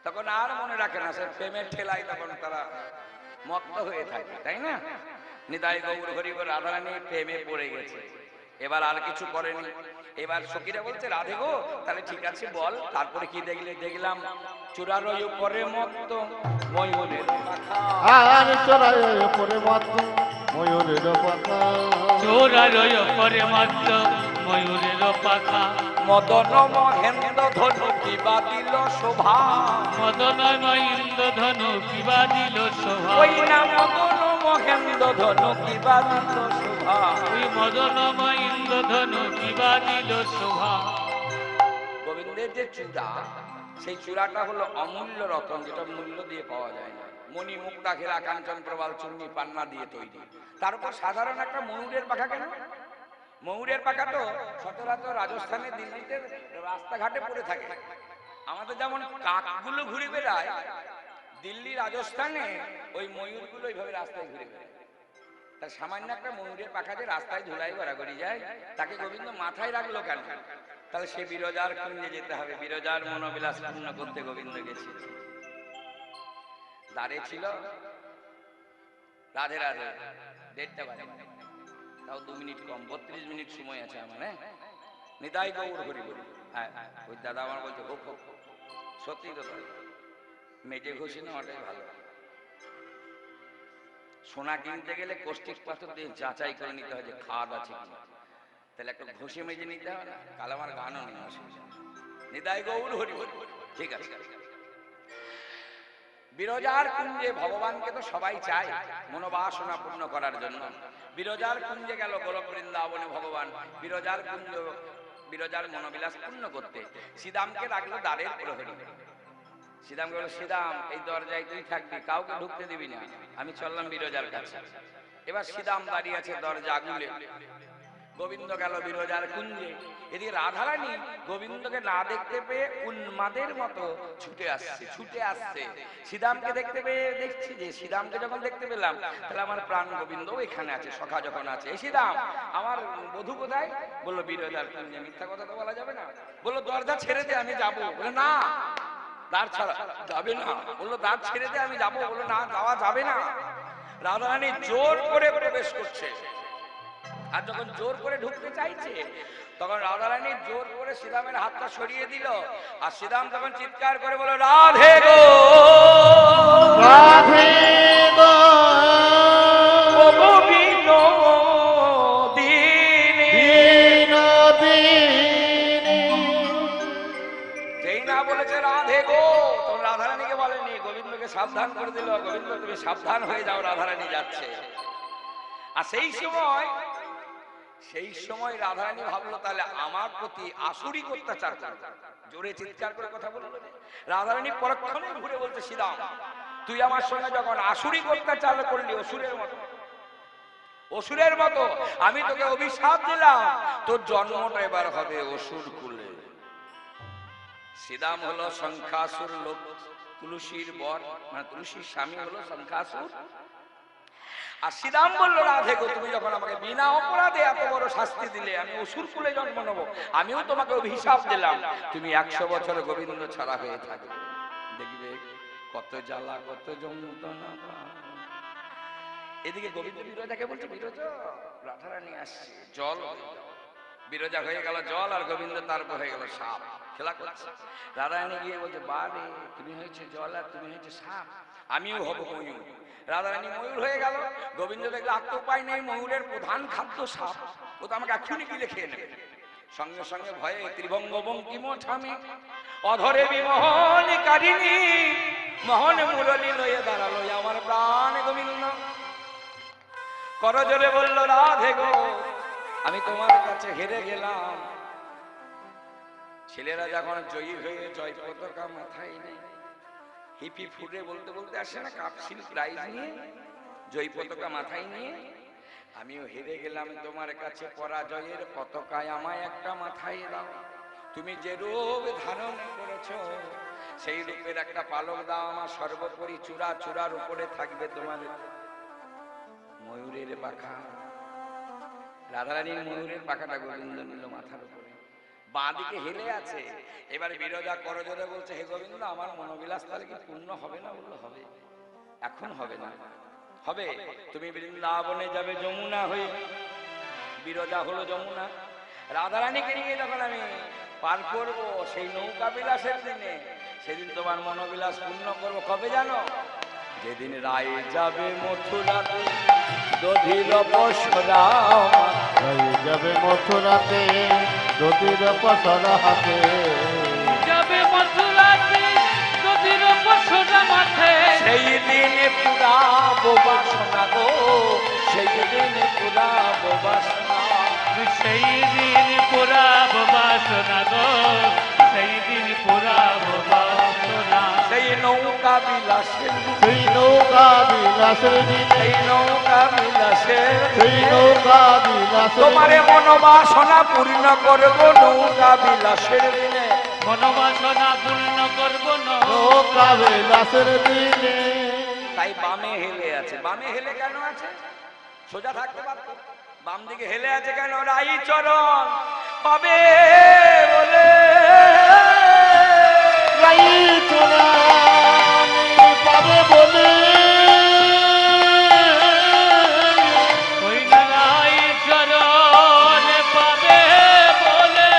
তখন আর মনে রাখে না, সে প্রেমের ঠেলায় তখন তারা মত্ত হয়ে থাকে, তাই না? নিতাই গৌর হরিব রাধারানী প্রেমে পড়ে গেছে, এবার আর কিছু করেনি। এবার সখীরা বলছে রাধে গো তাহলে ঠিক আছে বল, তারপরে কি দেখলে? দেখলাম চূড়ার উপরে মত্ত ময়ূরের পাখা। আর চড়াই উপরে মত ময়ূরের পাখা। চোরার উপরে মাত্র ময়ূরের পাখা। মদন মহেন্দ্র ধনু কিবা দিল শোভা। মদন মহেন্দ্র ধনু কিবা দিল শোভা। ওই না মদন মহেন্দ্র ধনু কিবা দিল শোভা। ওই মদন মহেন্দ্র ধনু কিবা দিল শোভা। গোবিন্দের যে চূড়া, সেই চূড়াটা হলো অমূল্য রতন, যেটা মূল্য দিয়ে পাওয়া যায় না। মণি মুক্তা ঘেরা কাঞ্চন প্রবাল চূর্ণি পান্না দিয়ে তৈরি। তার উপর সাধারণ একটা ময়ূরের পাখা কেন? ময়ূরের পাখা তো সচরাচর রাজস্থানে দিল্লিতে রাস্তাঘাটে পড়ে থাকে। আমাদের যেমন কাকগুলো ঘুরে বেড়ায়, দিল্লি রাজস্থানে ওই ময়ূরগুলো এইভাবে রাস্তায় ঘুরে বেড়ায়। তার সামান্য একটা ময়ূরের পাখা যে রাস্তায় ধুলাই ঘোরাঘুরি যায়, তাকে গোবিন্দ মাথায় রাখলো কেন? তাহলে সে বিরজার কুঞ্জে যেতে হবে, বিরজার মনোবিলাস পূর্ণ করতে গোবিন্দ গেছে। দাঁড়ে ছিল রাধে রাধে 1:30 বাজে, তাও 2 মিনিট কম, 32 মিনিট সময় আছে আমার। হ্যাঁ, নিতাই গৌর হরি বলি। হ্যাঁ, ওই দাদা আমার বলছে হোক হোক, সত্যি তো তাই, মেজে ঘষে নেওয়াটাই ভালো। সোনা কিনতে গেলে কষ্টিক পাথর দিয়ে যাচাই করে নিতে হয় যে খাদ আছে কিনা, তাহলে একটা ঘষে মেজে নিতে হবে না? কাল আমার গানও নেই, অসুবিধা। নিতাই গৌর হরি বলি, ঠিক আছে। বিরজার কুঞ্জে ভগবানকে তো সবাই চায় মনোবাসনা পূর্ণ করার জন্য। বিরজার কুঞ্জে গেল গোলক বৃন্দাবনে ভগবান, বিরজার কুঞ্জ বিরজার মনোবিলাস পূর্ণ করতে। শ্রীদামকে ডাকলো দ্বারের প্রহরী। শ্রীদামকে বলল শ্রীদাম এই দরজায় তুই থাকবি, কাউকে ঢুকতে দিবি না, আমি চললাম বিরজার কাছে। এবার শ্রীদাম দাঁড়িয়ে আছে দরজা আগুলে। গোবিন্দ গেল বিরজার কুঞ্জে। এদিকে রাধারানী গোবিন্দকে না দেখতে পেয়ে উন্মাদের মতো ছুটে আসছে। শ্রীদামকে দেখতে পেয়ে দেখছি যে শ্রীদামকে যখন দেখতে পেলাম তাহলে আমার প্রাণ গোবিন্দ এখানে আছে, সখা যখন আছে। এই শ্রীদাম আমার বধূ কোথায়? বললো বিরজার কুঞ্জে। মিথ্যা কথা তো বলা যাবে না। বললো দরজা ছেড়ে দে আমি যাবো। বলে না, দ্বার ছাড়া যাবে না। বললো দ্বার ছেড়ে দে আমি যাবো। বললো না, যাওয়া যাবে না। রাধারানী জোর করে প্রবেশ করছে, আর যখন জোর করে ঢুকতে চাইছে তখন রাধারানী জোর করে শ্রীরামের হাতটা সরিয়ে দিল। আর শ্রীরাম তখন চিৎকার করে বলল রাধে গো রাধে গো বিনোদিনী। যেই না বলেছে রাধে গো, তখন রাধারানীকে বলেনি, গোবিন্দকে সাবধান করে দিল। গোবিন্দ তুমি সাবধান হয়ে যাও, রাধারানী যাচ্ছে। আর সেই সময় রাধারানী ভাবলো তাহলে আমার প্রতি আসুরিক অত্যাচার করবে, জোরে চিৎকার করে কথা বললো। রাধারানী পরক্ষণে ঘুরে বলতে শ্রীরাম তুই আমার সঙ্গে যখন আসুরিক অত্যাচার করলি অসুরের মতো আমি তোকে অভিশাপ দিলাম, তোর জন্মটা এবার হবে অসুর কুলে। শ্রীরাম হলো শঙ্খাসুর লোক, তুলসীর বর, মানে তুলসীর স্বামী হলো শঙ্খাসুর। আর শ্রীরাম বলল রাধে গো তুমি যখন আমাকে বিনা অপরাধে এত বড় শাস্তি দিলে, আমি অসুর কুলে জন্ম নেবো, আমিও তোমাকে অভিশাপ দিলাম, তুমি 100 বছর গোবিন্দ ছাড়া হয়ে থাকবে। দেখবে কত জ্বালা কত যন্ত্রণা। এদিকে গোবিন্দ বিরজাকে বলছে বিরজা রাধারানী আসছে, জল। বিরজা হয়ে গেল জল আর গোবিন্দ তার উপর হয়ে গেল সাপ, খেলা করছে। রাধারানী গিয়ে বলছে বারে তুমি হয়েছে জল আর তুমি হয়েছে সাপ, আমিও হব ময়ূর। রাধারানী ময়ূর হয়ে গেল। গোবিন্দ দেখলে আত্মোপায় নেই, ময়ূরের প্রধান খাদ্য সাপ, ও তো আমাকে এক্ষুনি গিলে খেয়ে নেবে। সঙ্গে সঙ্গে ভয়ে ত্রিভঙ্গ বঙ্কিম ঠামে অধরে বিমোহন কারিণী মোহন মুরলী লয়ে দাঁড়ালো আমার প্রাণ গোবিন্দ। করজোরে বলল রাধে গো আমি তোমার কাছে হেরে গেলাম। ছেলেরা যখন জয়ী হয়ে জয় পতাকা মাথায় নেই, হিপি ফুটে বলতে বলতে আসে না কাপশিল প্রাইজ নিয়ে, জয় পতাকা মাথায় নিয়ে, আমিও হেরে গেলাম তোমার কাছে, পরাজয়ের পতাকায় আমায় একটা মাথায় দাও। তুমি যে রূপ ধারণ করেছ সেই রূপের একটা পালক দাও আমার, সর্বোপরি চূড়ার উপরে থাকবে তোমার ময়ূরের পাখা। রাধারানীর ময়ূরের পাখাটা গোবিন্দ নিল মাথার উপরে, বাঁ দিকে হেলে আছে। এবার বিরজা করজোড়ে বলছে, হে গোবিন্দ, আমার মনোবিলাস তাহলে কি পূর্ণ হবে না? বললো হবে। এখন হবে না, হবে। তুমি বৃন্দাবনে যাবে যমুনা হয়ে। বিরজা হলো যমুনা। রাধারানীকে নিয়ে যখন আমি পার করব সেই নৌকা বিলাসের দিনে, সেদিন তোমার মনোবিলাস পূর্ণ করবো। কবে জানো? যেদিন রায় যাবে মথুরাতে, দধির পসরা যাবে মথুরাতে, দধির পসরা হাতে। যাবে মথুরাতে, নদীর পশুরা মাঠে। সেই দিন পুরাবো বাসনা গো, সেই দিন পুরাবো বাসনা। সেই দিন পুরাব বাসনা গো, সেই দিন পুরাব বাসনা। সেই নৌকা বিলাসের, সেই নৌকা বিলাসের দিনে, সেই নৌকা বিলাসের, সেই নৌকা বিলাসের তোমারে মনোবাসনা পূর্ণ করবো নৌকা বিলাসের দিনে। মনোবাসনা পূর্ণ করব না। নৌকা বিলাসের দিনে। তাই বামে হেলে আছে। বামে হেলে কেন আছে? সোজা থাকতে পারতো। বাম দিকে হেলে আছে কেন? রাই চরণ পাবে বলে, রাই চরণ পাবে বলে, ওই নারাই চরণ পাবে বলে।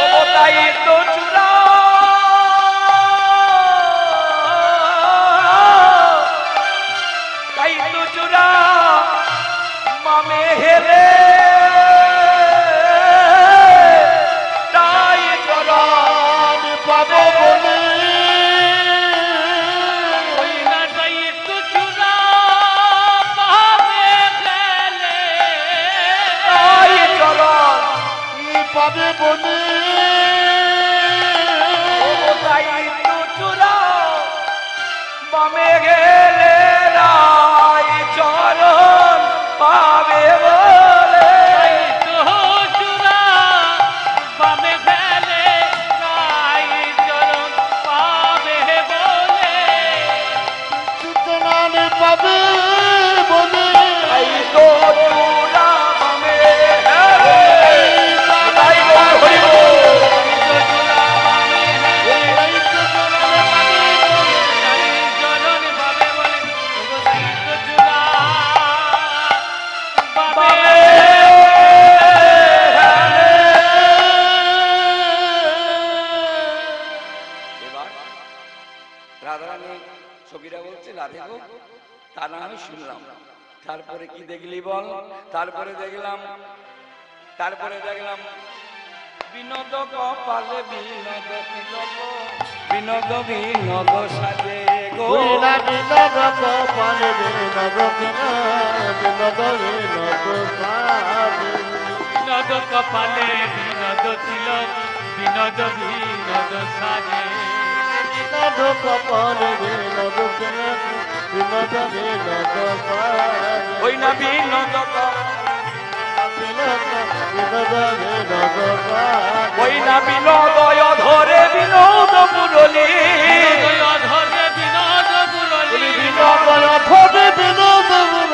ও তাই তো চূড়া, তাই তো চূড়া বামে হেলে, রাই চরণ পাবে বলে। ওই নারাই তো চূড়া পাবে গেলে। রাই চরণ পাবে বলে, তাই তো চূড়া বামে গেলে রাই চরণ পাবে বলে। ওই তো চূড়া পাবে গেলে, রাই চরণ পাবে বলে। চিত্তনান পাবে বলে, তাই তো চূড়া বামে গেলে, তাই তো হইব। তো চূড়া পাবে গেলে, রাই চরণ পাবে বলে। রাই চরণ পাবে বলে। ওগো তাই তো চূড়া পাবে এবার রাধারানী ছবিরা বলছে, রাধে গো, তা না আমি শুনলাম। তারপরে কি দেখলি বল? তারপরে দেখলাম বিনোদ কপালে বিনোদ তিলক, বিনোদ বিনোদ সাজে গো। বুড়িলা বিনোদ কপালে বিনোদ কিনা, বিনোদ বিনোদ সাজে। বিনোদ কপালে বিনোদ তিলক, বিনোদ বিনোদ সাজে। বিনোদ কপালে বিনোদ কিনা, বিনোদ বিনোদ সাজে। ওই না বিনোদ বিনোদ বিনোদ বিনোদ সাজে। ওই না বিনোদয় ধরে বিনোদ মুরলী, ধরে বিনোদ মুরলী। বিনোদ অথবে বিনোদ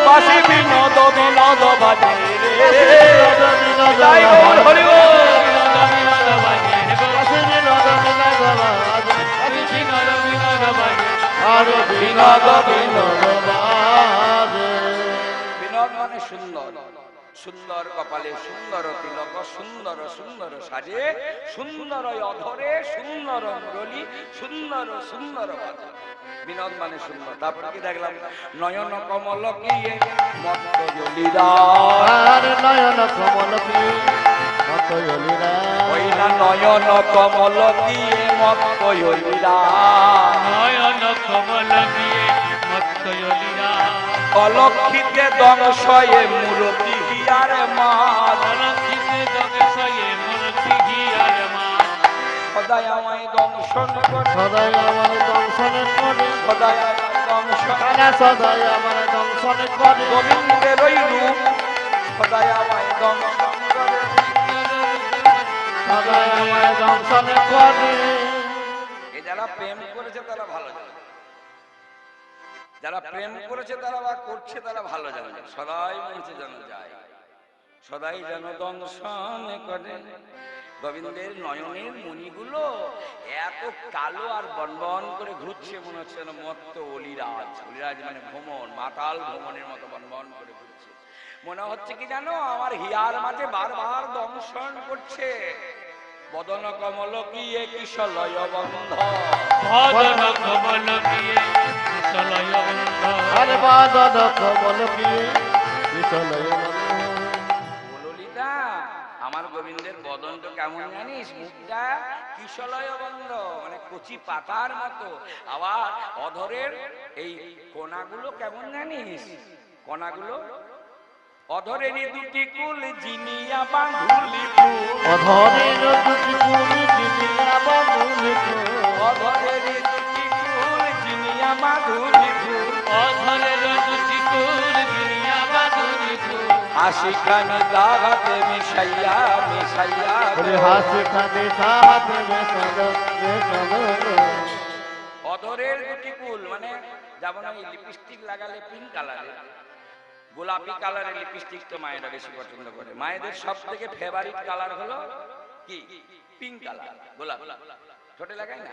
বাসি বিনোদ বিনোদ বাজে রে। বিনোদ বিনোদ তাই বল হরি বল। বিনোদ বিনোদ বাজে গো। বাসি বিনোদ বিনোদ বাজে। বিনোদ বিনোদ বাজে। আরে বিনোদ বিনোদ বাজে। বিনোদ মানে সুন্দর, সুন্দর কপালে সুন্দর তিলক, সুন্দর সুন্দর সাজে, সুন্দর অধরে সুন্দর মুরলী, সুন্দর সুন্দর বাজে। বিনোদ মানে সুন্দর। তারপর কি দেখলাম? নয়ন কমল কিয়ে মত্ত জলিরা, আর নয়ন কমল কি মত জলিরা। ওই না নয়ন কমল কিয়ে মত্ত জলিরা। নয়ন কমল দিয়ে মত্তয়লীরা। অলক্ষিতে দংশয়ে মূরতি হিয়ার মাল, অলক্ষিতে জগেশয়ে মূর্তি হিয়ার মান। সদাই আমায় দংশন করে, সদাই আমার দংশন করে, সদাই আমায় দংশন, সদাই আমার দংশন করে। গোবিন্দের ওই রূপ সদাই আমায় দংশন করে। সদাই আমার দংশন করে। এ যারা প্রেম করেছে তারা ভালো জানে, যারা প্রেম করেছে তারা বা করছে তারা ভালো জানে, সদাই মঞ্চে যেন যায়। সদাই যেন দংশন করে। গোবিন্দের নয়নের মণিগুলো এত কালো আর বনবন করে ঘুরছে, মনে হচ্ছে যেন মত্ত অলিরাজ। অলিরাজ মানে ভ্রমণ, মাতাল ভ্রমণের মতো বনবন করে ঘুরছে। মনে হচ্ছে কি জানো, আমার হিয়ার মাঝে বারবার দংশন করছে। বদন কমল কিয়ে কিশলয় বন্ধ, বদন কমল কিয়ে কিশলয় বন্ধ, আরে বদন কমল কিয়ে কিশলয় বন্ধ। ললিতা, আমার গোবিন্দের বদনটা কেমন জানিস? মুখটা কিশলয় বন্ধ, মানে কচি পাতার মতো। আবার অধরের এই কোনাগুলো কেমন জানিস? কোনাগুলো অধরেরই দুটি কুল জিনিয়া বাঁধুলি ফুল, অধরের দুটি কুল জিনিয়া বাঁধুলি ফুল, অধরেরই দুটি কুল জিনিয়া বাঁধুলি ফুল, অধরের দুটি কুল জিনিয়া বাঁধুলি ফুল, আশিখানি দাগাতে মিশাইয়া মিশাইয়া ওরে হাসি খানে সাহাতে মেশানো মেশানো। অধরের দুটি কুল মানে যেমন ওই লিপস্টিক লাগালে পিঙ্ক কালারের, গোলাপি কালারের লিপস্টিক তো মায়েরা বেশি পছন্দ করে। মায়েদের সব থেকে ফেভারিট কালার হলো কি? পিঙ্ক কালার, গোলাপ। ঠোঁটে লাগাই না?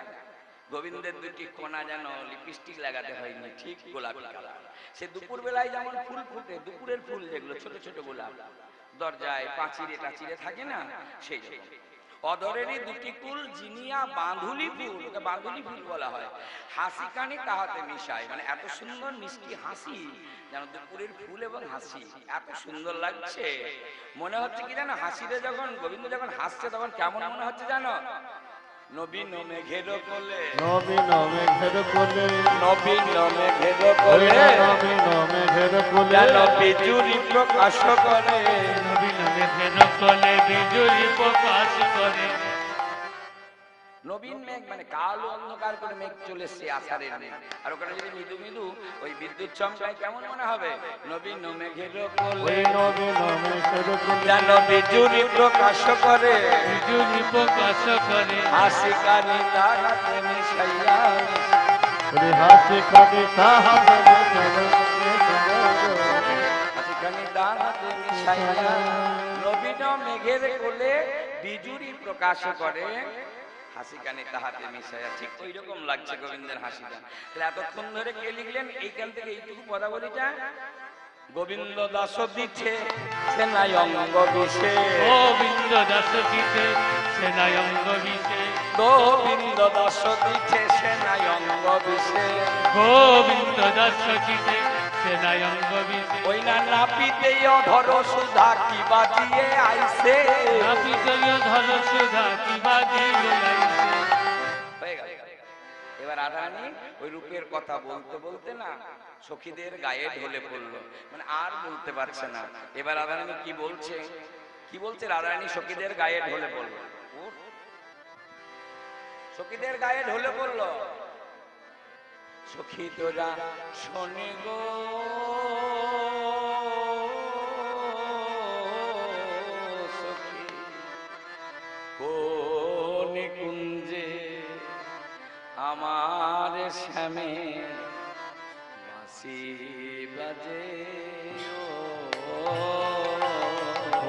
গোবিন্দের দুটি কোনা যেন লিপস্টিক লাগাতে হয়নি, ঠিক গোলাপি কালার। সে দুপুর বেলায় যেমন ফুল ফুটে, দুপুরের ফুল যেগুলো ছোট ছোট গোলাপ দরজায় পাঁচিরে টাচিরে থাকে না, সেই রকম। অধরেরই দুটি কুল জিনিয়া বাঁধুলি ফুল, ওকে বাঁধুলি ফুল বলা হয়। হাসি কানি তাহাতে মিশায়, মানে এত সুন্দর মিষ্টি হাসি, যেন দুপুরের ফুল এবং হাসি এত সুন্দর লাগছে। মনে হচ্ছে কি জানো, হাসিতে যখন গোবিন্দ যখন হাসছে তখন কেমন মনে হচ্ছে জানো? নবীন মেঘের কোলে, নবীন মেঘের কোলে, নবীন মেঘের কোলে, নবীন মেঘের কোলে, যেন বিজুরি প্রকাশ করে। নবীন মেঘের কোলে বিজুলি প্রকাশ করে। নবীন মেঘ মানে কালো অন্ধকার করে মেঘ চলে এসছে, আষাঢ়ের মেঘ। আর ওখানে যদি মৃদু মৃদু ওই বিদ্যুৎ চমকায় কেমন মনে হবে? নবীন মেঘের কোলে, ওই নবীন মেঘের কোলে, যেন বিজুরি প্রকাশ করে। বিজুলি প্রকাশ করে। হাসি কানি তাহাতে মিশাইয়া ওরে হাসি খানে সাহাতে মেশানো মেশানো। হাসি কানি তাহাতে মিশাইয়া, নবীন মেঘের কোলে বিজুরি প্রকাশ করে। হাসি কানি তাহাতে মিশাইয়া, ঠিক ওই রকম লাগছে গোবিন্দের হাসিটা। তাহলে এতক্ষণ ধরে কে লিখলেন? এইখান থেকে এইটুকু পদাবলীটা গোবিন্দ দাস দিচ্ছে সেনাই অঙ্গ বিশে, গোবিন্দ দাস দিতে সেনাই অঙ্গ বিশে, গোবিন্দ দাস দিচ্ছে সেনাই অঙ্গ বিশে। গোবিন্দ দাস দিতে সেনাই অঙ্গ বিশে। ওই না নাপিতে অধর সুধা কি বাজিয়ে আইছে, নাপিতেয় ধর সুধা কি বাজিয়ে আইছে। হয়ে গেল। এবার রাধারানী ওই রূপের কথা বলতে বলতে না সখীদের গায়ে ঢলে পড়লো, মানে আর বলতে পারছে না। এবার রাধারানী কি বলছে? কি বলছে রাধারানী? সখীদের গায়ে ঢলে পড়লো, সখীদের গায়ে ঢলে পড়লো। সখী তোরা শোনে গো, সখী কোন কুঞ্জে আমার শ্যামে বাঁশি বাজে,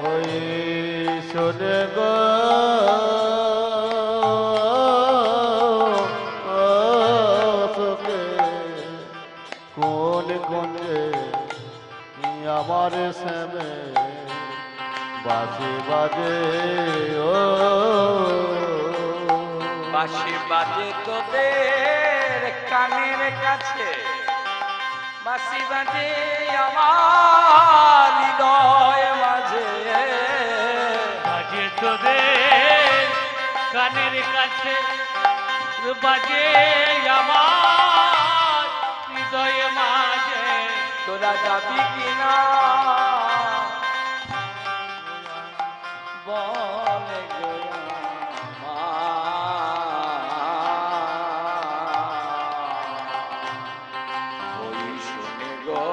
ওই শোনে গো সখে, কোন কুঞ্জে আমার শ্যামে বাঁশি বাজে ও। বাঁশি বাজে তোদের কানের কাছে, বাঁশি বাজে আমার হৃদয় মাঝে, বাজে তোদের কানের কাছে, বাজে আমার হৃদয় মাঝে। তোরা যাবি কিনা বলে গো আমার, ওই শুনে গো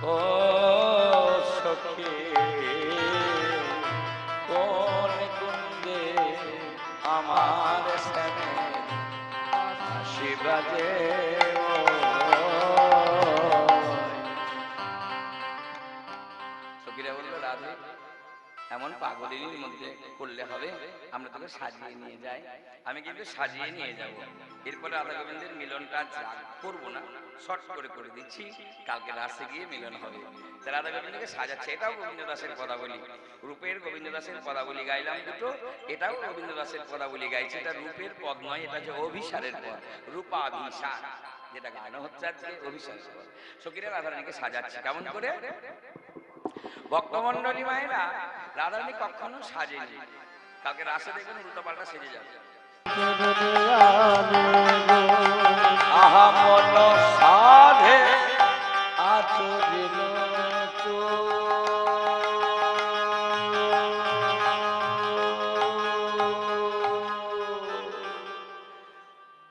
ও সখী কোন কুঞ্জে আমার শ্যামে বাঁশি বাজে, এমন পাগলিনীর মধ্যে করলে হবে, আমরা তোকে সাজিয়ে নিয়ে যাই। আমি কিন্তু সাজিয়ে নিয়ে যাব। এরপরে রাধা গোবিন্দের মিলনটা করবো না, শর্ট করে দিচ্ছি, কালকে রাসে গিয়ে মিলন হবে। রাধা গোবিন্দকে সাজাচ্ছে, এটাও গোবিন্দ দাসের পদাবলী। রূপের গোবিন্দ দাসের পদাবলী গাইলাম দুটো, এটাও গোবিন্দ দাসের পদাবলী গাইছে। এটা রূপের পদ নয়, এটা হচ্ছে অভিসারের পদ, রূপাভিসার, যেটা গানো হচ্ছে আজকে অভিসার পদ। সখীরা রাধারানীকে সাজাচ্ছে কেমন করে? ভক্তমন্ডলী মায়েরা, রাধারানী কখনো সাজেনি, কালকে রাসে দেখবেন উল্টো পাল্টা সেজে যাবে। আহা মন সাধে আচরিল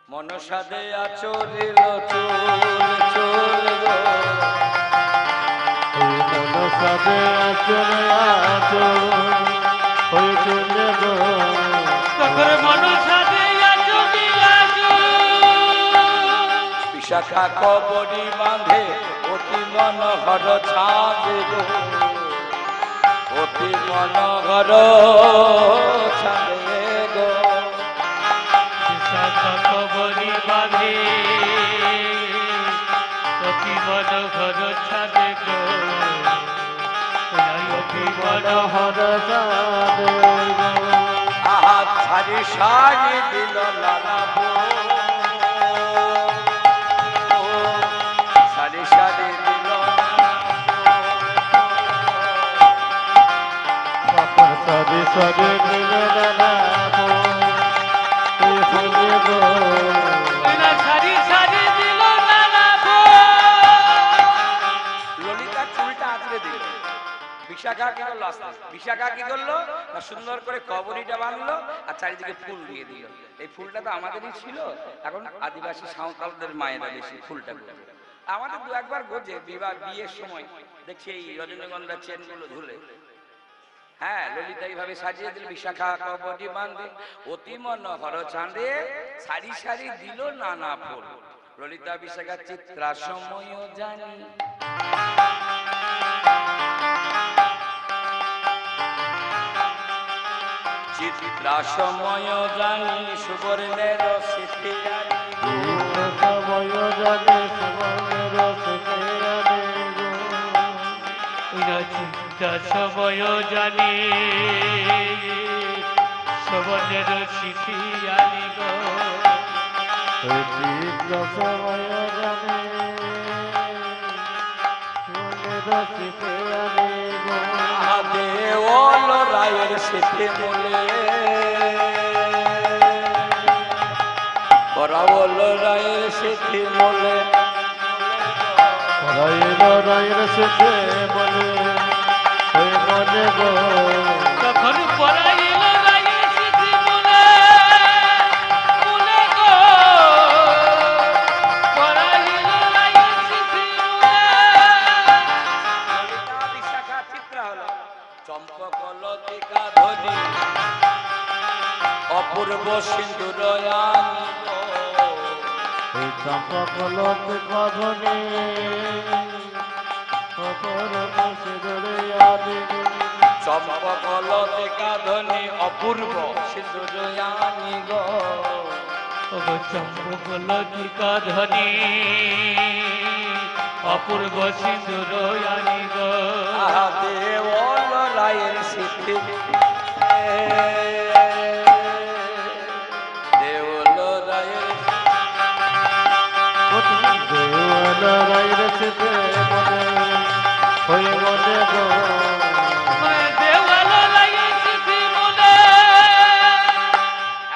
মন সাধে আচরিল চুল গো, মন সাধে আচরে আচর হয়ে চলে গো, তখন মন সাথে বিশাখা কবরী বাঁধে অতি মনোহর ছাঁদে গো, অতি মনোহর ছাঁদে গো, বিশাখা কবরী বাঁধে অতি মনোহর ছাদে গো, অতি মনোহর ছাদে গো, আহা সারি সারি দিল লালা সারি সারি দিল সারি সারি দিল নানা গো, সারি সারি দিল নানা ললিতা চুলটা আঁচড়ে দিল। বিশাখা কি করলো? বিশাখা কি করলো? না সুন্দর করে কবরীটা বাঁধলো আর চারিদিকে ফুল দিয়ে দিল। এই ফুলটা তো আমাদেরই ছিল, এখন আদিবাসী সাঁওতালদের মায়েরা বেশি ফুলটা করে। আমাদের দু একবার গোজে বিয়ের সময় দেখছি এই রজনীগন্ধার চেনগুলো ঝুলে। হ্যাঁ, ললিতা এইভাবে সাজিয়ে দিল। বিশাখা কবরী বাঁধে অতি মনোহর চাঁদে সারি সারি দিল নানা ফুল। ললিতা বিশাখা চিত্রা সময় জানি, চিত্রা সময় জানি সুবর্ণের স্মৃতি জানি, সময় জানে সুবর্ণের স্মৃতি জানে গো, চিন্তা সময় জানি সুবর্ণের স্মৃতি জানি গো, চিত্র সময় জানে সুবর্ণের স্মৃতি জানে গো, দেওল রায়ের স্মৃতি বলে, বরাবল রায়ের স্মৃতি বলে, রায়ের স্মৃতি বলে ওই মনে গো, তখন পড়াইল রায়ের স্মৃতি বলে বলে গো, পড়াইল রায়ের স্মৃতি বলে। বিশাখা চিত্রা হলো চম্পক লতিকা ধরি অপূর্ব সিন্দুরয়ানি এই চম্পক লোক কধনে চম্পক লতিকা ধনি অপূর্ব সিন্দুরয়ানি গো, চম্পক লতিকা ধনি অপূর্ব সিন্দুরয়ানি গো, দেওল রায়ের স্মৃতি, দেওল রায়ের রায়ের স্মৃতি মনে ওই মনে গো, দেওয়াল রায়ের স্মৃতি বলে।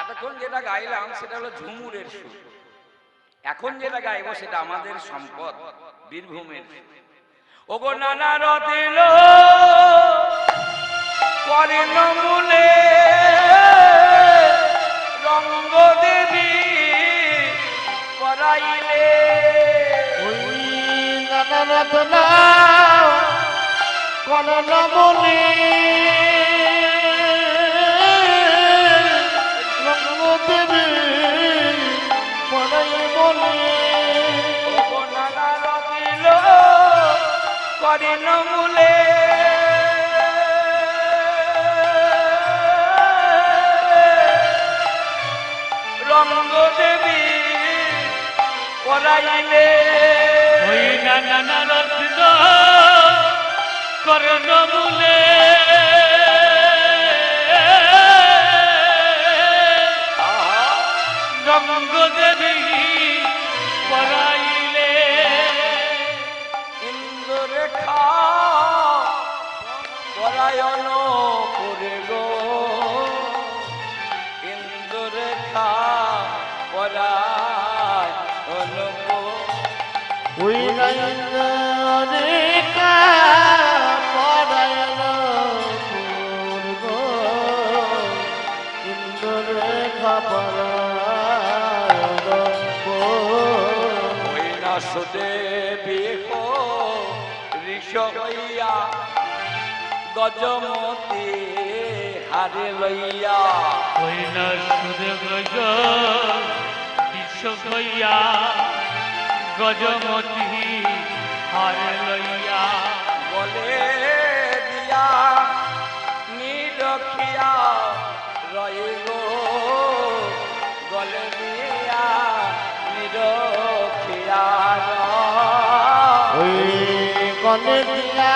এতক্ষণ যেটা গাইলাম সেটা হলো ঝুমুরের সুর। এখন যেটা গাইবো সেটা আমাদের সম্পদ, বীরভূমের। ওগো নানা রতিল করেন মূলে রঙ্গ দেবী পরাইলে, ওই নানা রত্না কনন বলে রঙ্গ দেবী পড়াই বলে, ওগো নানা রতিল করেন মূলে রঙ্গ দেবী পরাইলে ওই নানা রত্ন কর্ণ মূলে রঙ্গ দেবী পরাইলে ইন্দ্ররেখা পরায়ণ করে গো ইন্দ্ররেখা পরায়ণ গো ওই রেখা পরায়ণ পূর্ব ইন্দ্ররেখা পরায়ণ ওই না সুদেবী হো ঋষ হইয়া গজমতি হারে লইয়া ওই না সুরে গজ বিশ্ব গইয়া গজমতি হারে লইয়া বলে দিয়া নিরখিয়া রইব গলে দিয়া নিরখিয়া ওই গলে দিয়া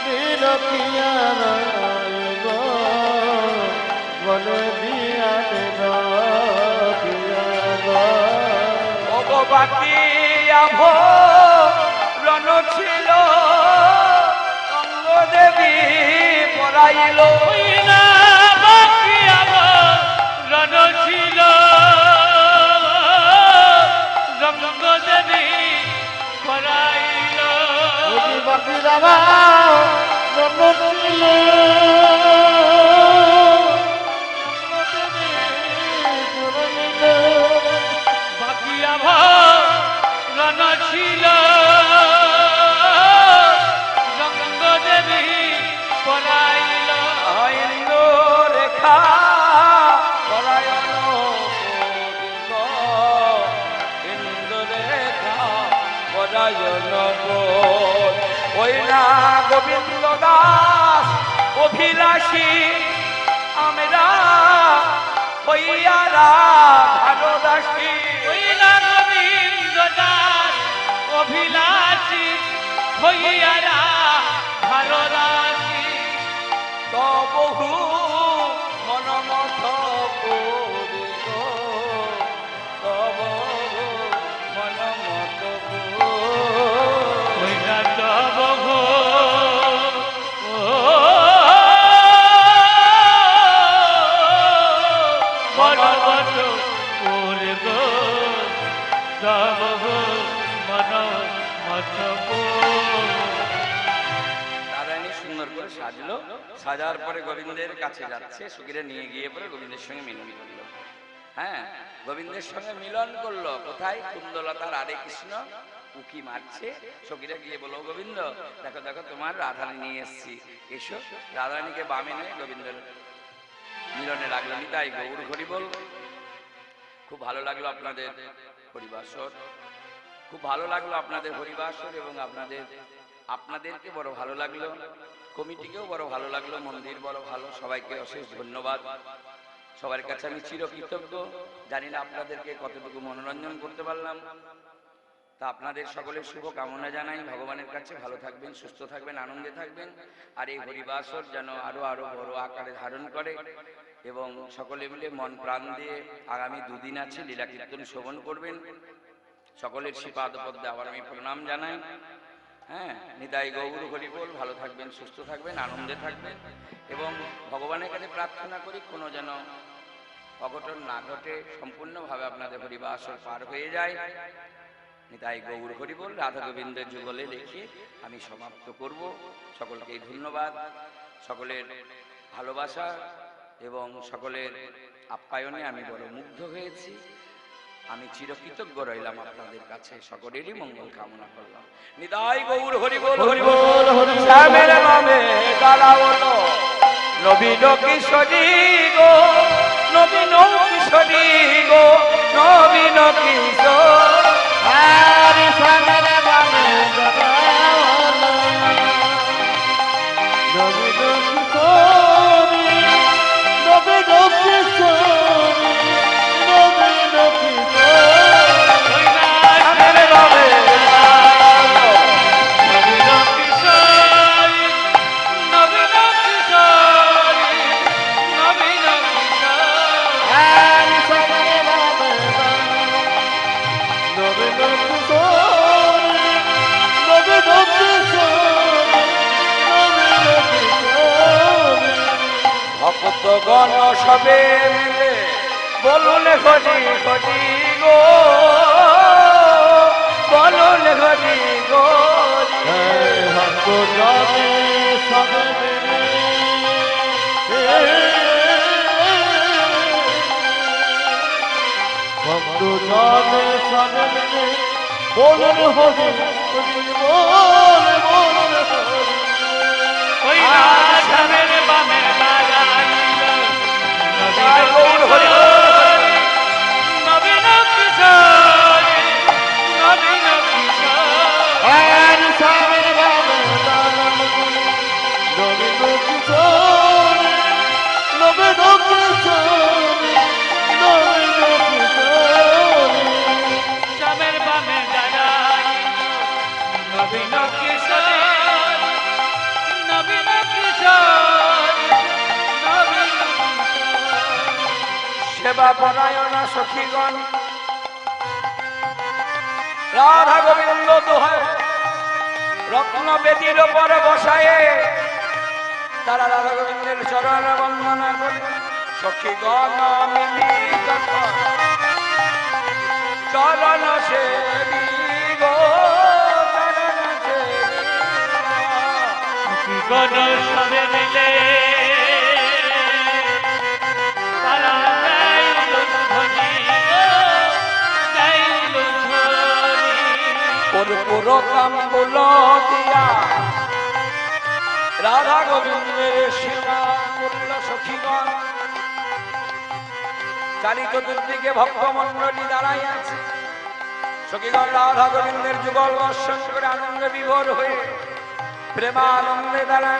নিরখিয়া রইব গলে দিয়া নিরখিয়া বাকি আভ রণ ছিল অঙ্গ দেবী পরাইল ওই না বাকি আমার রণ ছিল রঙ্গ দেবী পরাইল বাকি রামা ছিল বাকি আমার রণ ছিল রঙ্গ দেবী পরাইল ইন্দ্র রেখা পরায়ণ করিব ইন্দ্র রেখা পরায়ণ ওই না গোবিন্দ দাস অভিলাষী আমরা হইয়া ভারদাসী ওই না গোবিন্দ দাস অভিলাষী হইয়ারা ভারদাসী তবহু মনমথ করিব তবহু মনমথ ওই না তব গো মনমত করে গো তব গো মনমত রাধারানী সুন্দর করে সাজলো সাজার পরে গোবিন্দের কাছে যাচ্ছে সুখীরা নিয়ে গিয়ে পরে গোবিন্দের সঙ্গে মিলন করলো হ্যাঁ গোবিন্দের সঙ্গে মিলন করলো কোথায় কুন্দলতার আরে কৃষ্ণ উকি মারছে সখীরা গিয়ে বলো গোবিন্দ দেখো দেখো তোমার রাধারানী নিয়ে এসছি এসো রাধারানীকে বামে নিয়ে গোবিন্দের মিলনে লাগলো নিতাই গৌর হরি বল খুব ভালো লাগলো আপনাদের হরিবাসর খুব ভালো লাগলো আপনাদের হরিবাসর এবং আপনাদেরকে বড় ভালো লাগলো কমিটিকেও বড় ভালো লাগলো মন্দির বড় ভালো সবাইকে অশেষ ধন্যবাদ সবার কাছে আমি চিরকৃতজ্ঞ জানি না আপনাদেরকে কতটুকু মনোরঞ্জন করতে পারলাম তা আপনাদের সকলের শুভ কামনা জানাই ভগবানের কাছে ভালো থাকবেন সুস্থ থাকবেন আনন্দে থাকবেন আর এই হরিবাসর যেন আরো আরো বড় আকারে ধারণ করে এবং সকলে মিলে মন প্রাণ দিয়ে আগামী দুদিন আছে লীলা কীর্তন শ্রবণ করবেন সকলের শ্রীপাদপদ্মে আবার আমি প্রণাম জানাই হ্যাঁ নিতাই গৌর হরি বল ভালো থাকবেন সুস্থ থাকবেন আনন্দে থাকবেন এবং ভগবানের কাছে প্রার্থনা করি কোনো যেন অঘটন না ঘটে সম্পূর্ণভাবে আপনাদের হরিবাসর পার হয়ে যায় নিতাই গৌর হরি বল রাধা গোবিন্দের যুগলে লিখে আমি সমাপ্ত করব সকলকে ধন্যবাদ সকলের ভালোবাসা এবং সকলের আপ্যায়নে আমি বড় মুগ্ধ হয়েছি আমি চিরকৃতজ্ঞ রইলাম আপনাদের কাছে সকলেরই মঙ্গল কামনা করলাম নিতাই গৌর হরি বল হরি বল শ্যামের নামে দাঁড়াওলো নবীন কিশোরী গো নবীন কিশোরী গো নবীন কিশোর হরি সাগর বামে কিশোরী নবীন কিশোরী নবীন কিশোরী কৈলাসের বামে নবীন কিশোরী নবীন কিশোরী নবীন কিশোরী হ্যারি সাগরে বাবে নবীন কিশোরী নবীন কিশোরী নবীন কিশোরী ভক্তগণ সবে মিলে বলুন হরি হরি গো, বলুন হরি গো। ভক্ত জানে সবে মিলে ভক্ত জানে সবে মিলে বলুন হরি হরি বল বলুন হরি কৈলাসের বামে দাঁড়াইল বলুন হরি নবীন কিশোরী নবীন কিশোরী হ্যারি সাগরে বাবে নবীন কিশোরী নবীন কিশোরী নবীন কিশোরী শ্যামের বামে দাঁড়াইল নবীন কিশোরী নবীন কিশোরী নবীন কিশোরী সেবা পরায়ণা সখীগণ রাধা গোবিন্দ দোহায় রত্ন বেদির ওপর বসায়ে তারা রাধা গোবিন্দের চরণ বন্দনা করে সখীগণ মিলিত চরণ সেবী গো, চরণ সেবী গণ সবে মিলে তারা গাইল ধ্বনি গাইল ধ্বনি কর্পূর তাম্বুল দিয়া রাধা গোবিন্দের সেবা করল সখীগণ। চারি চতুর্দিকে ভক্তমণ্ডলী দাঁড়াই আছে। সখীগণ রাধা গোবিন্দের যুগল দর্শন করে আনন্দে বিভোর হয়ে প্রেমানন্দে দ্বারা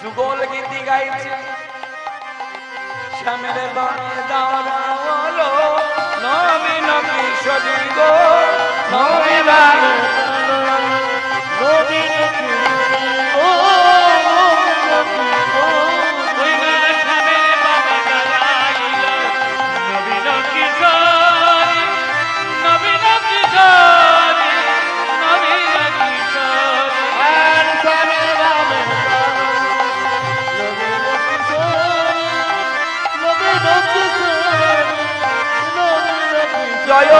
যুগল গীতি গাইছে। শ্যামের বামে দাঁড়ালো নবীন কিশোরী গো, নবীন কৈলাসের বামে দাঁড়াইল নবীন কিশোরী নবীন কিশোরী নবীন কিশোরী জয়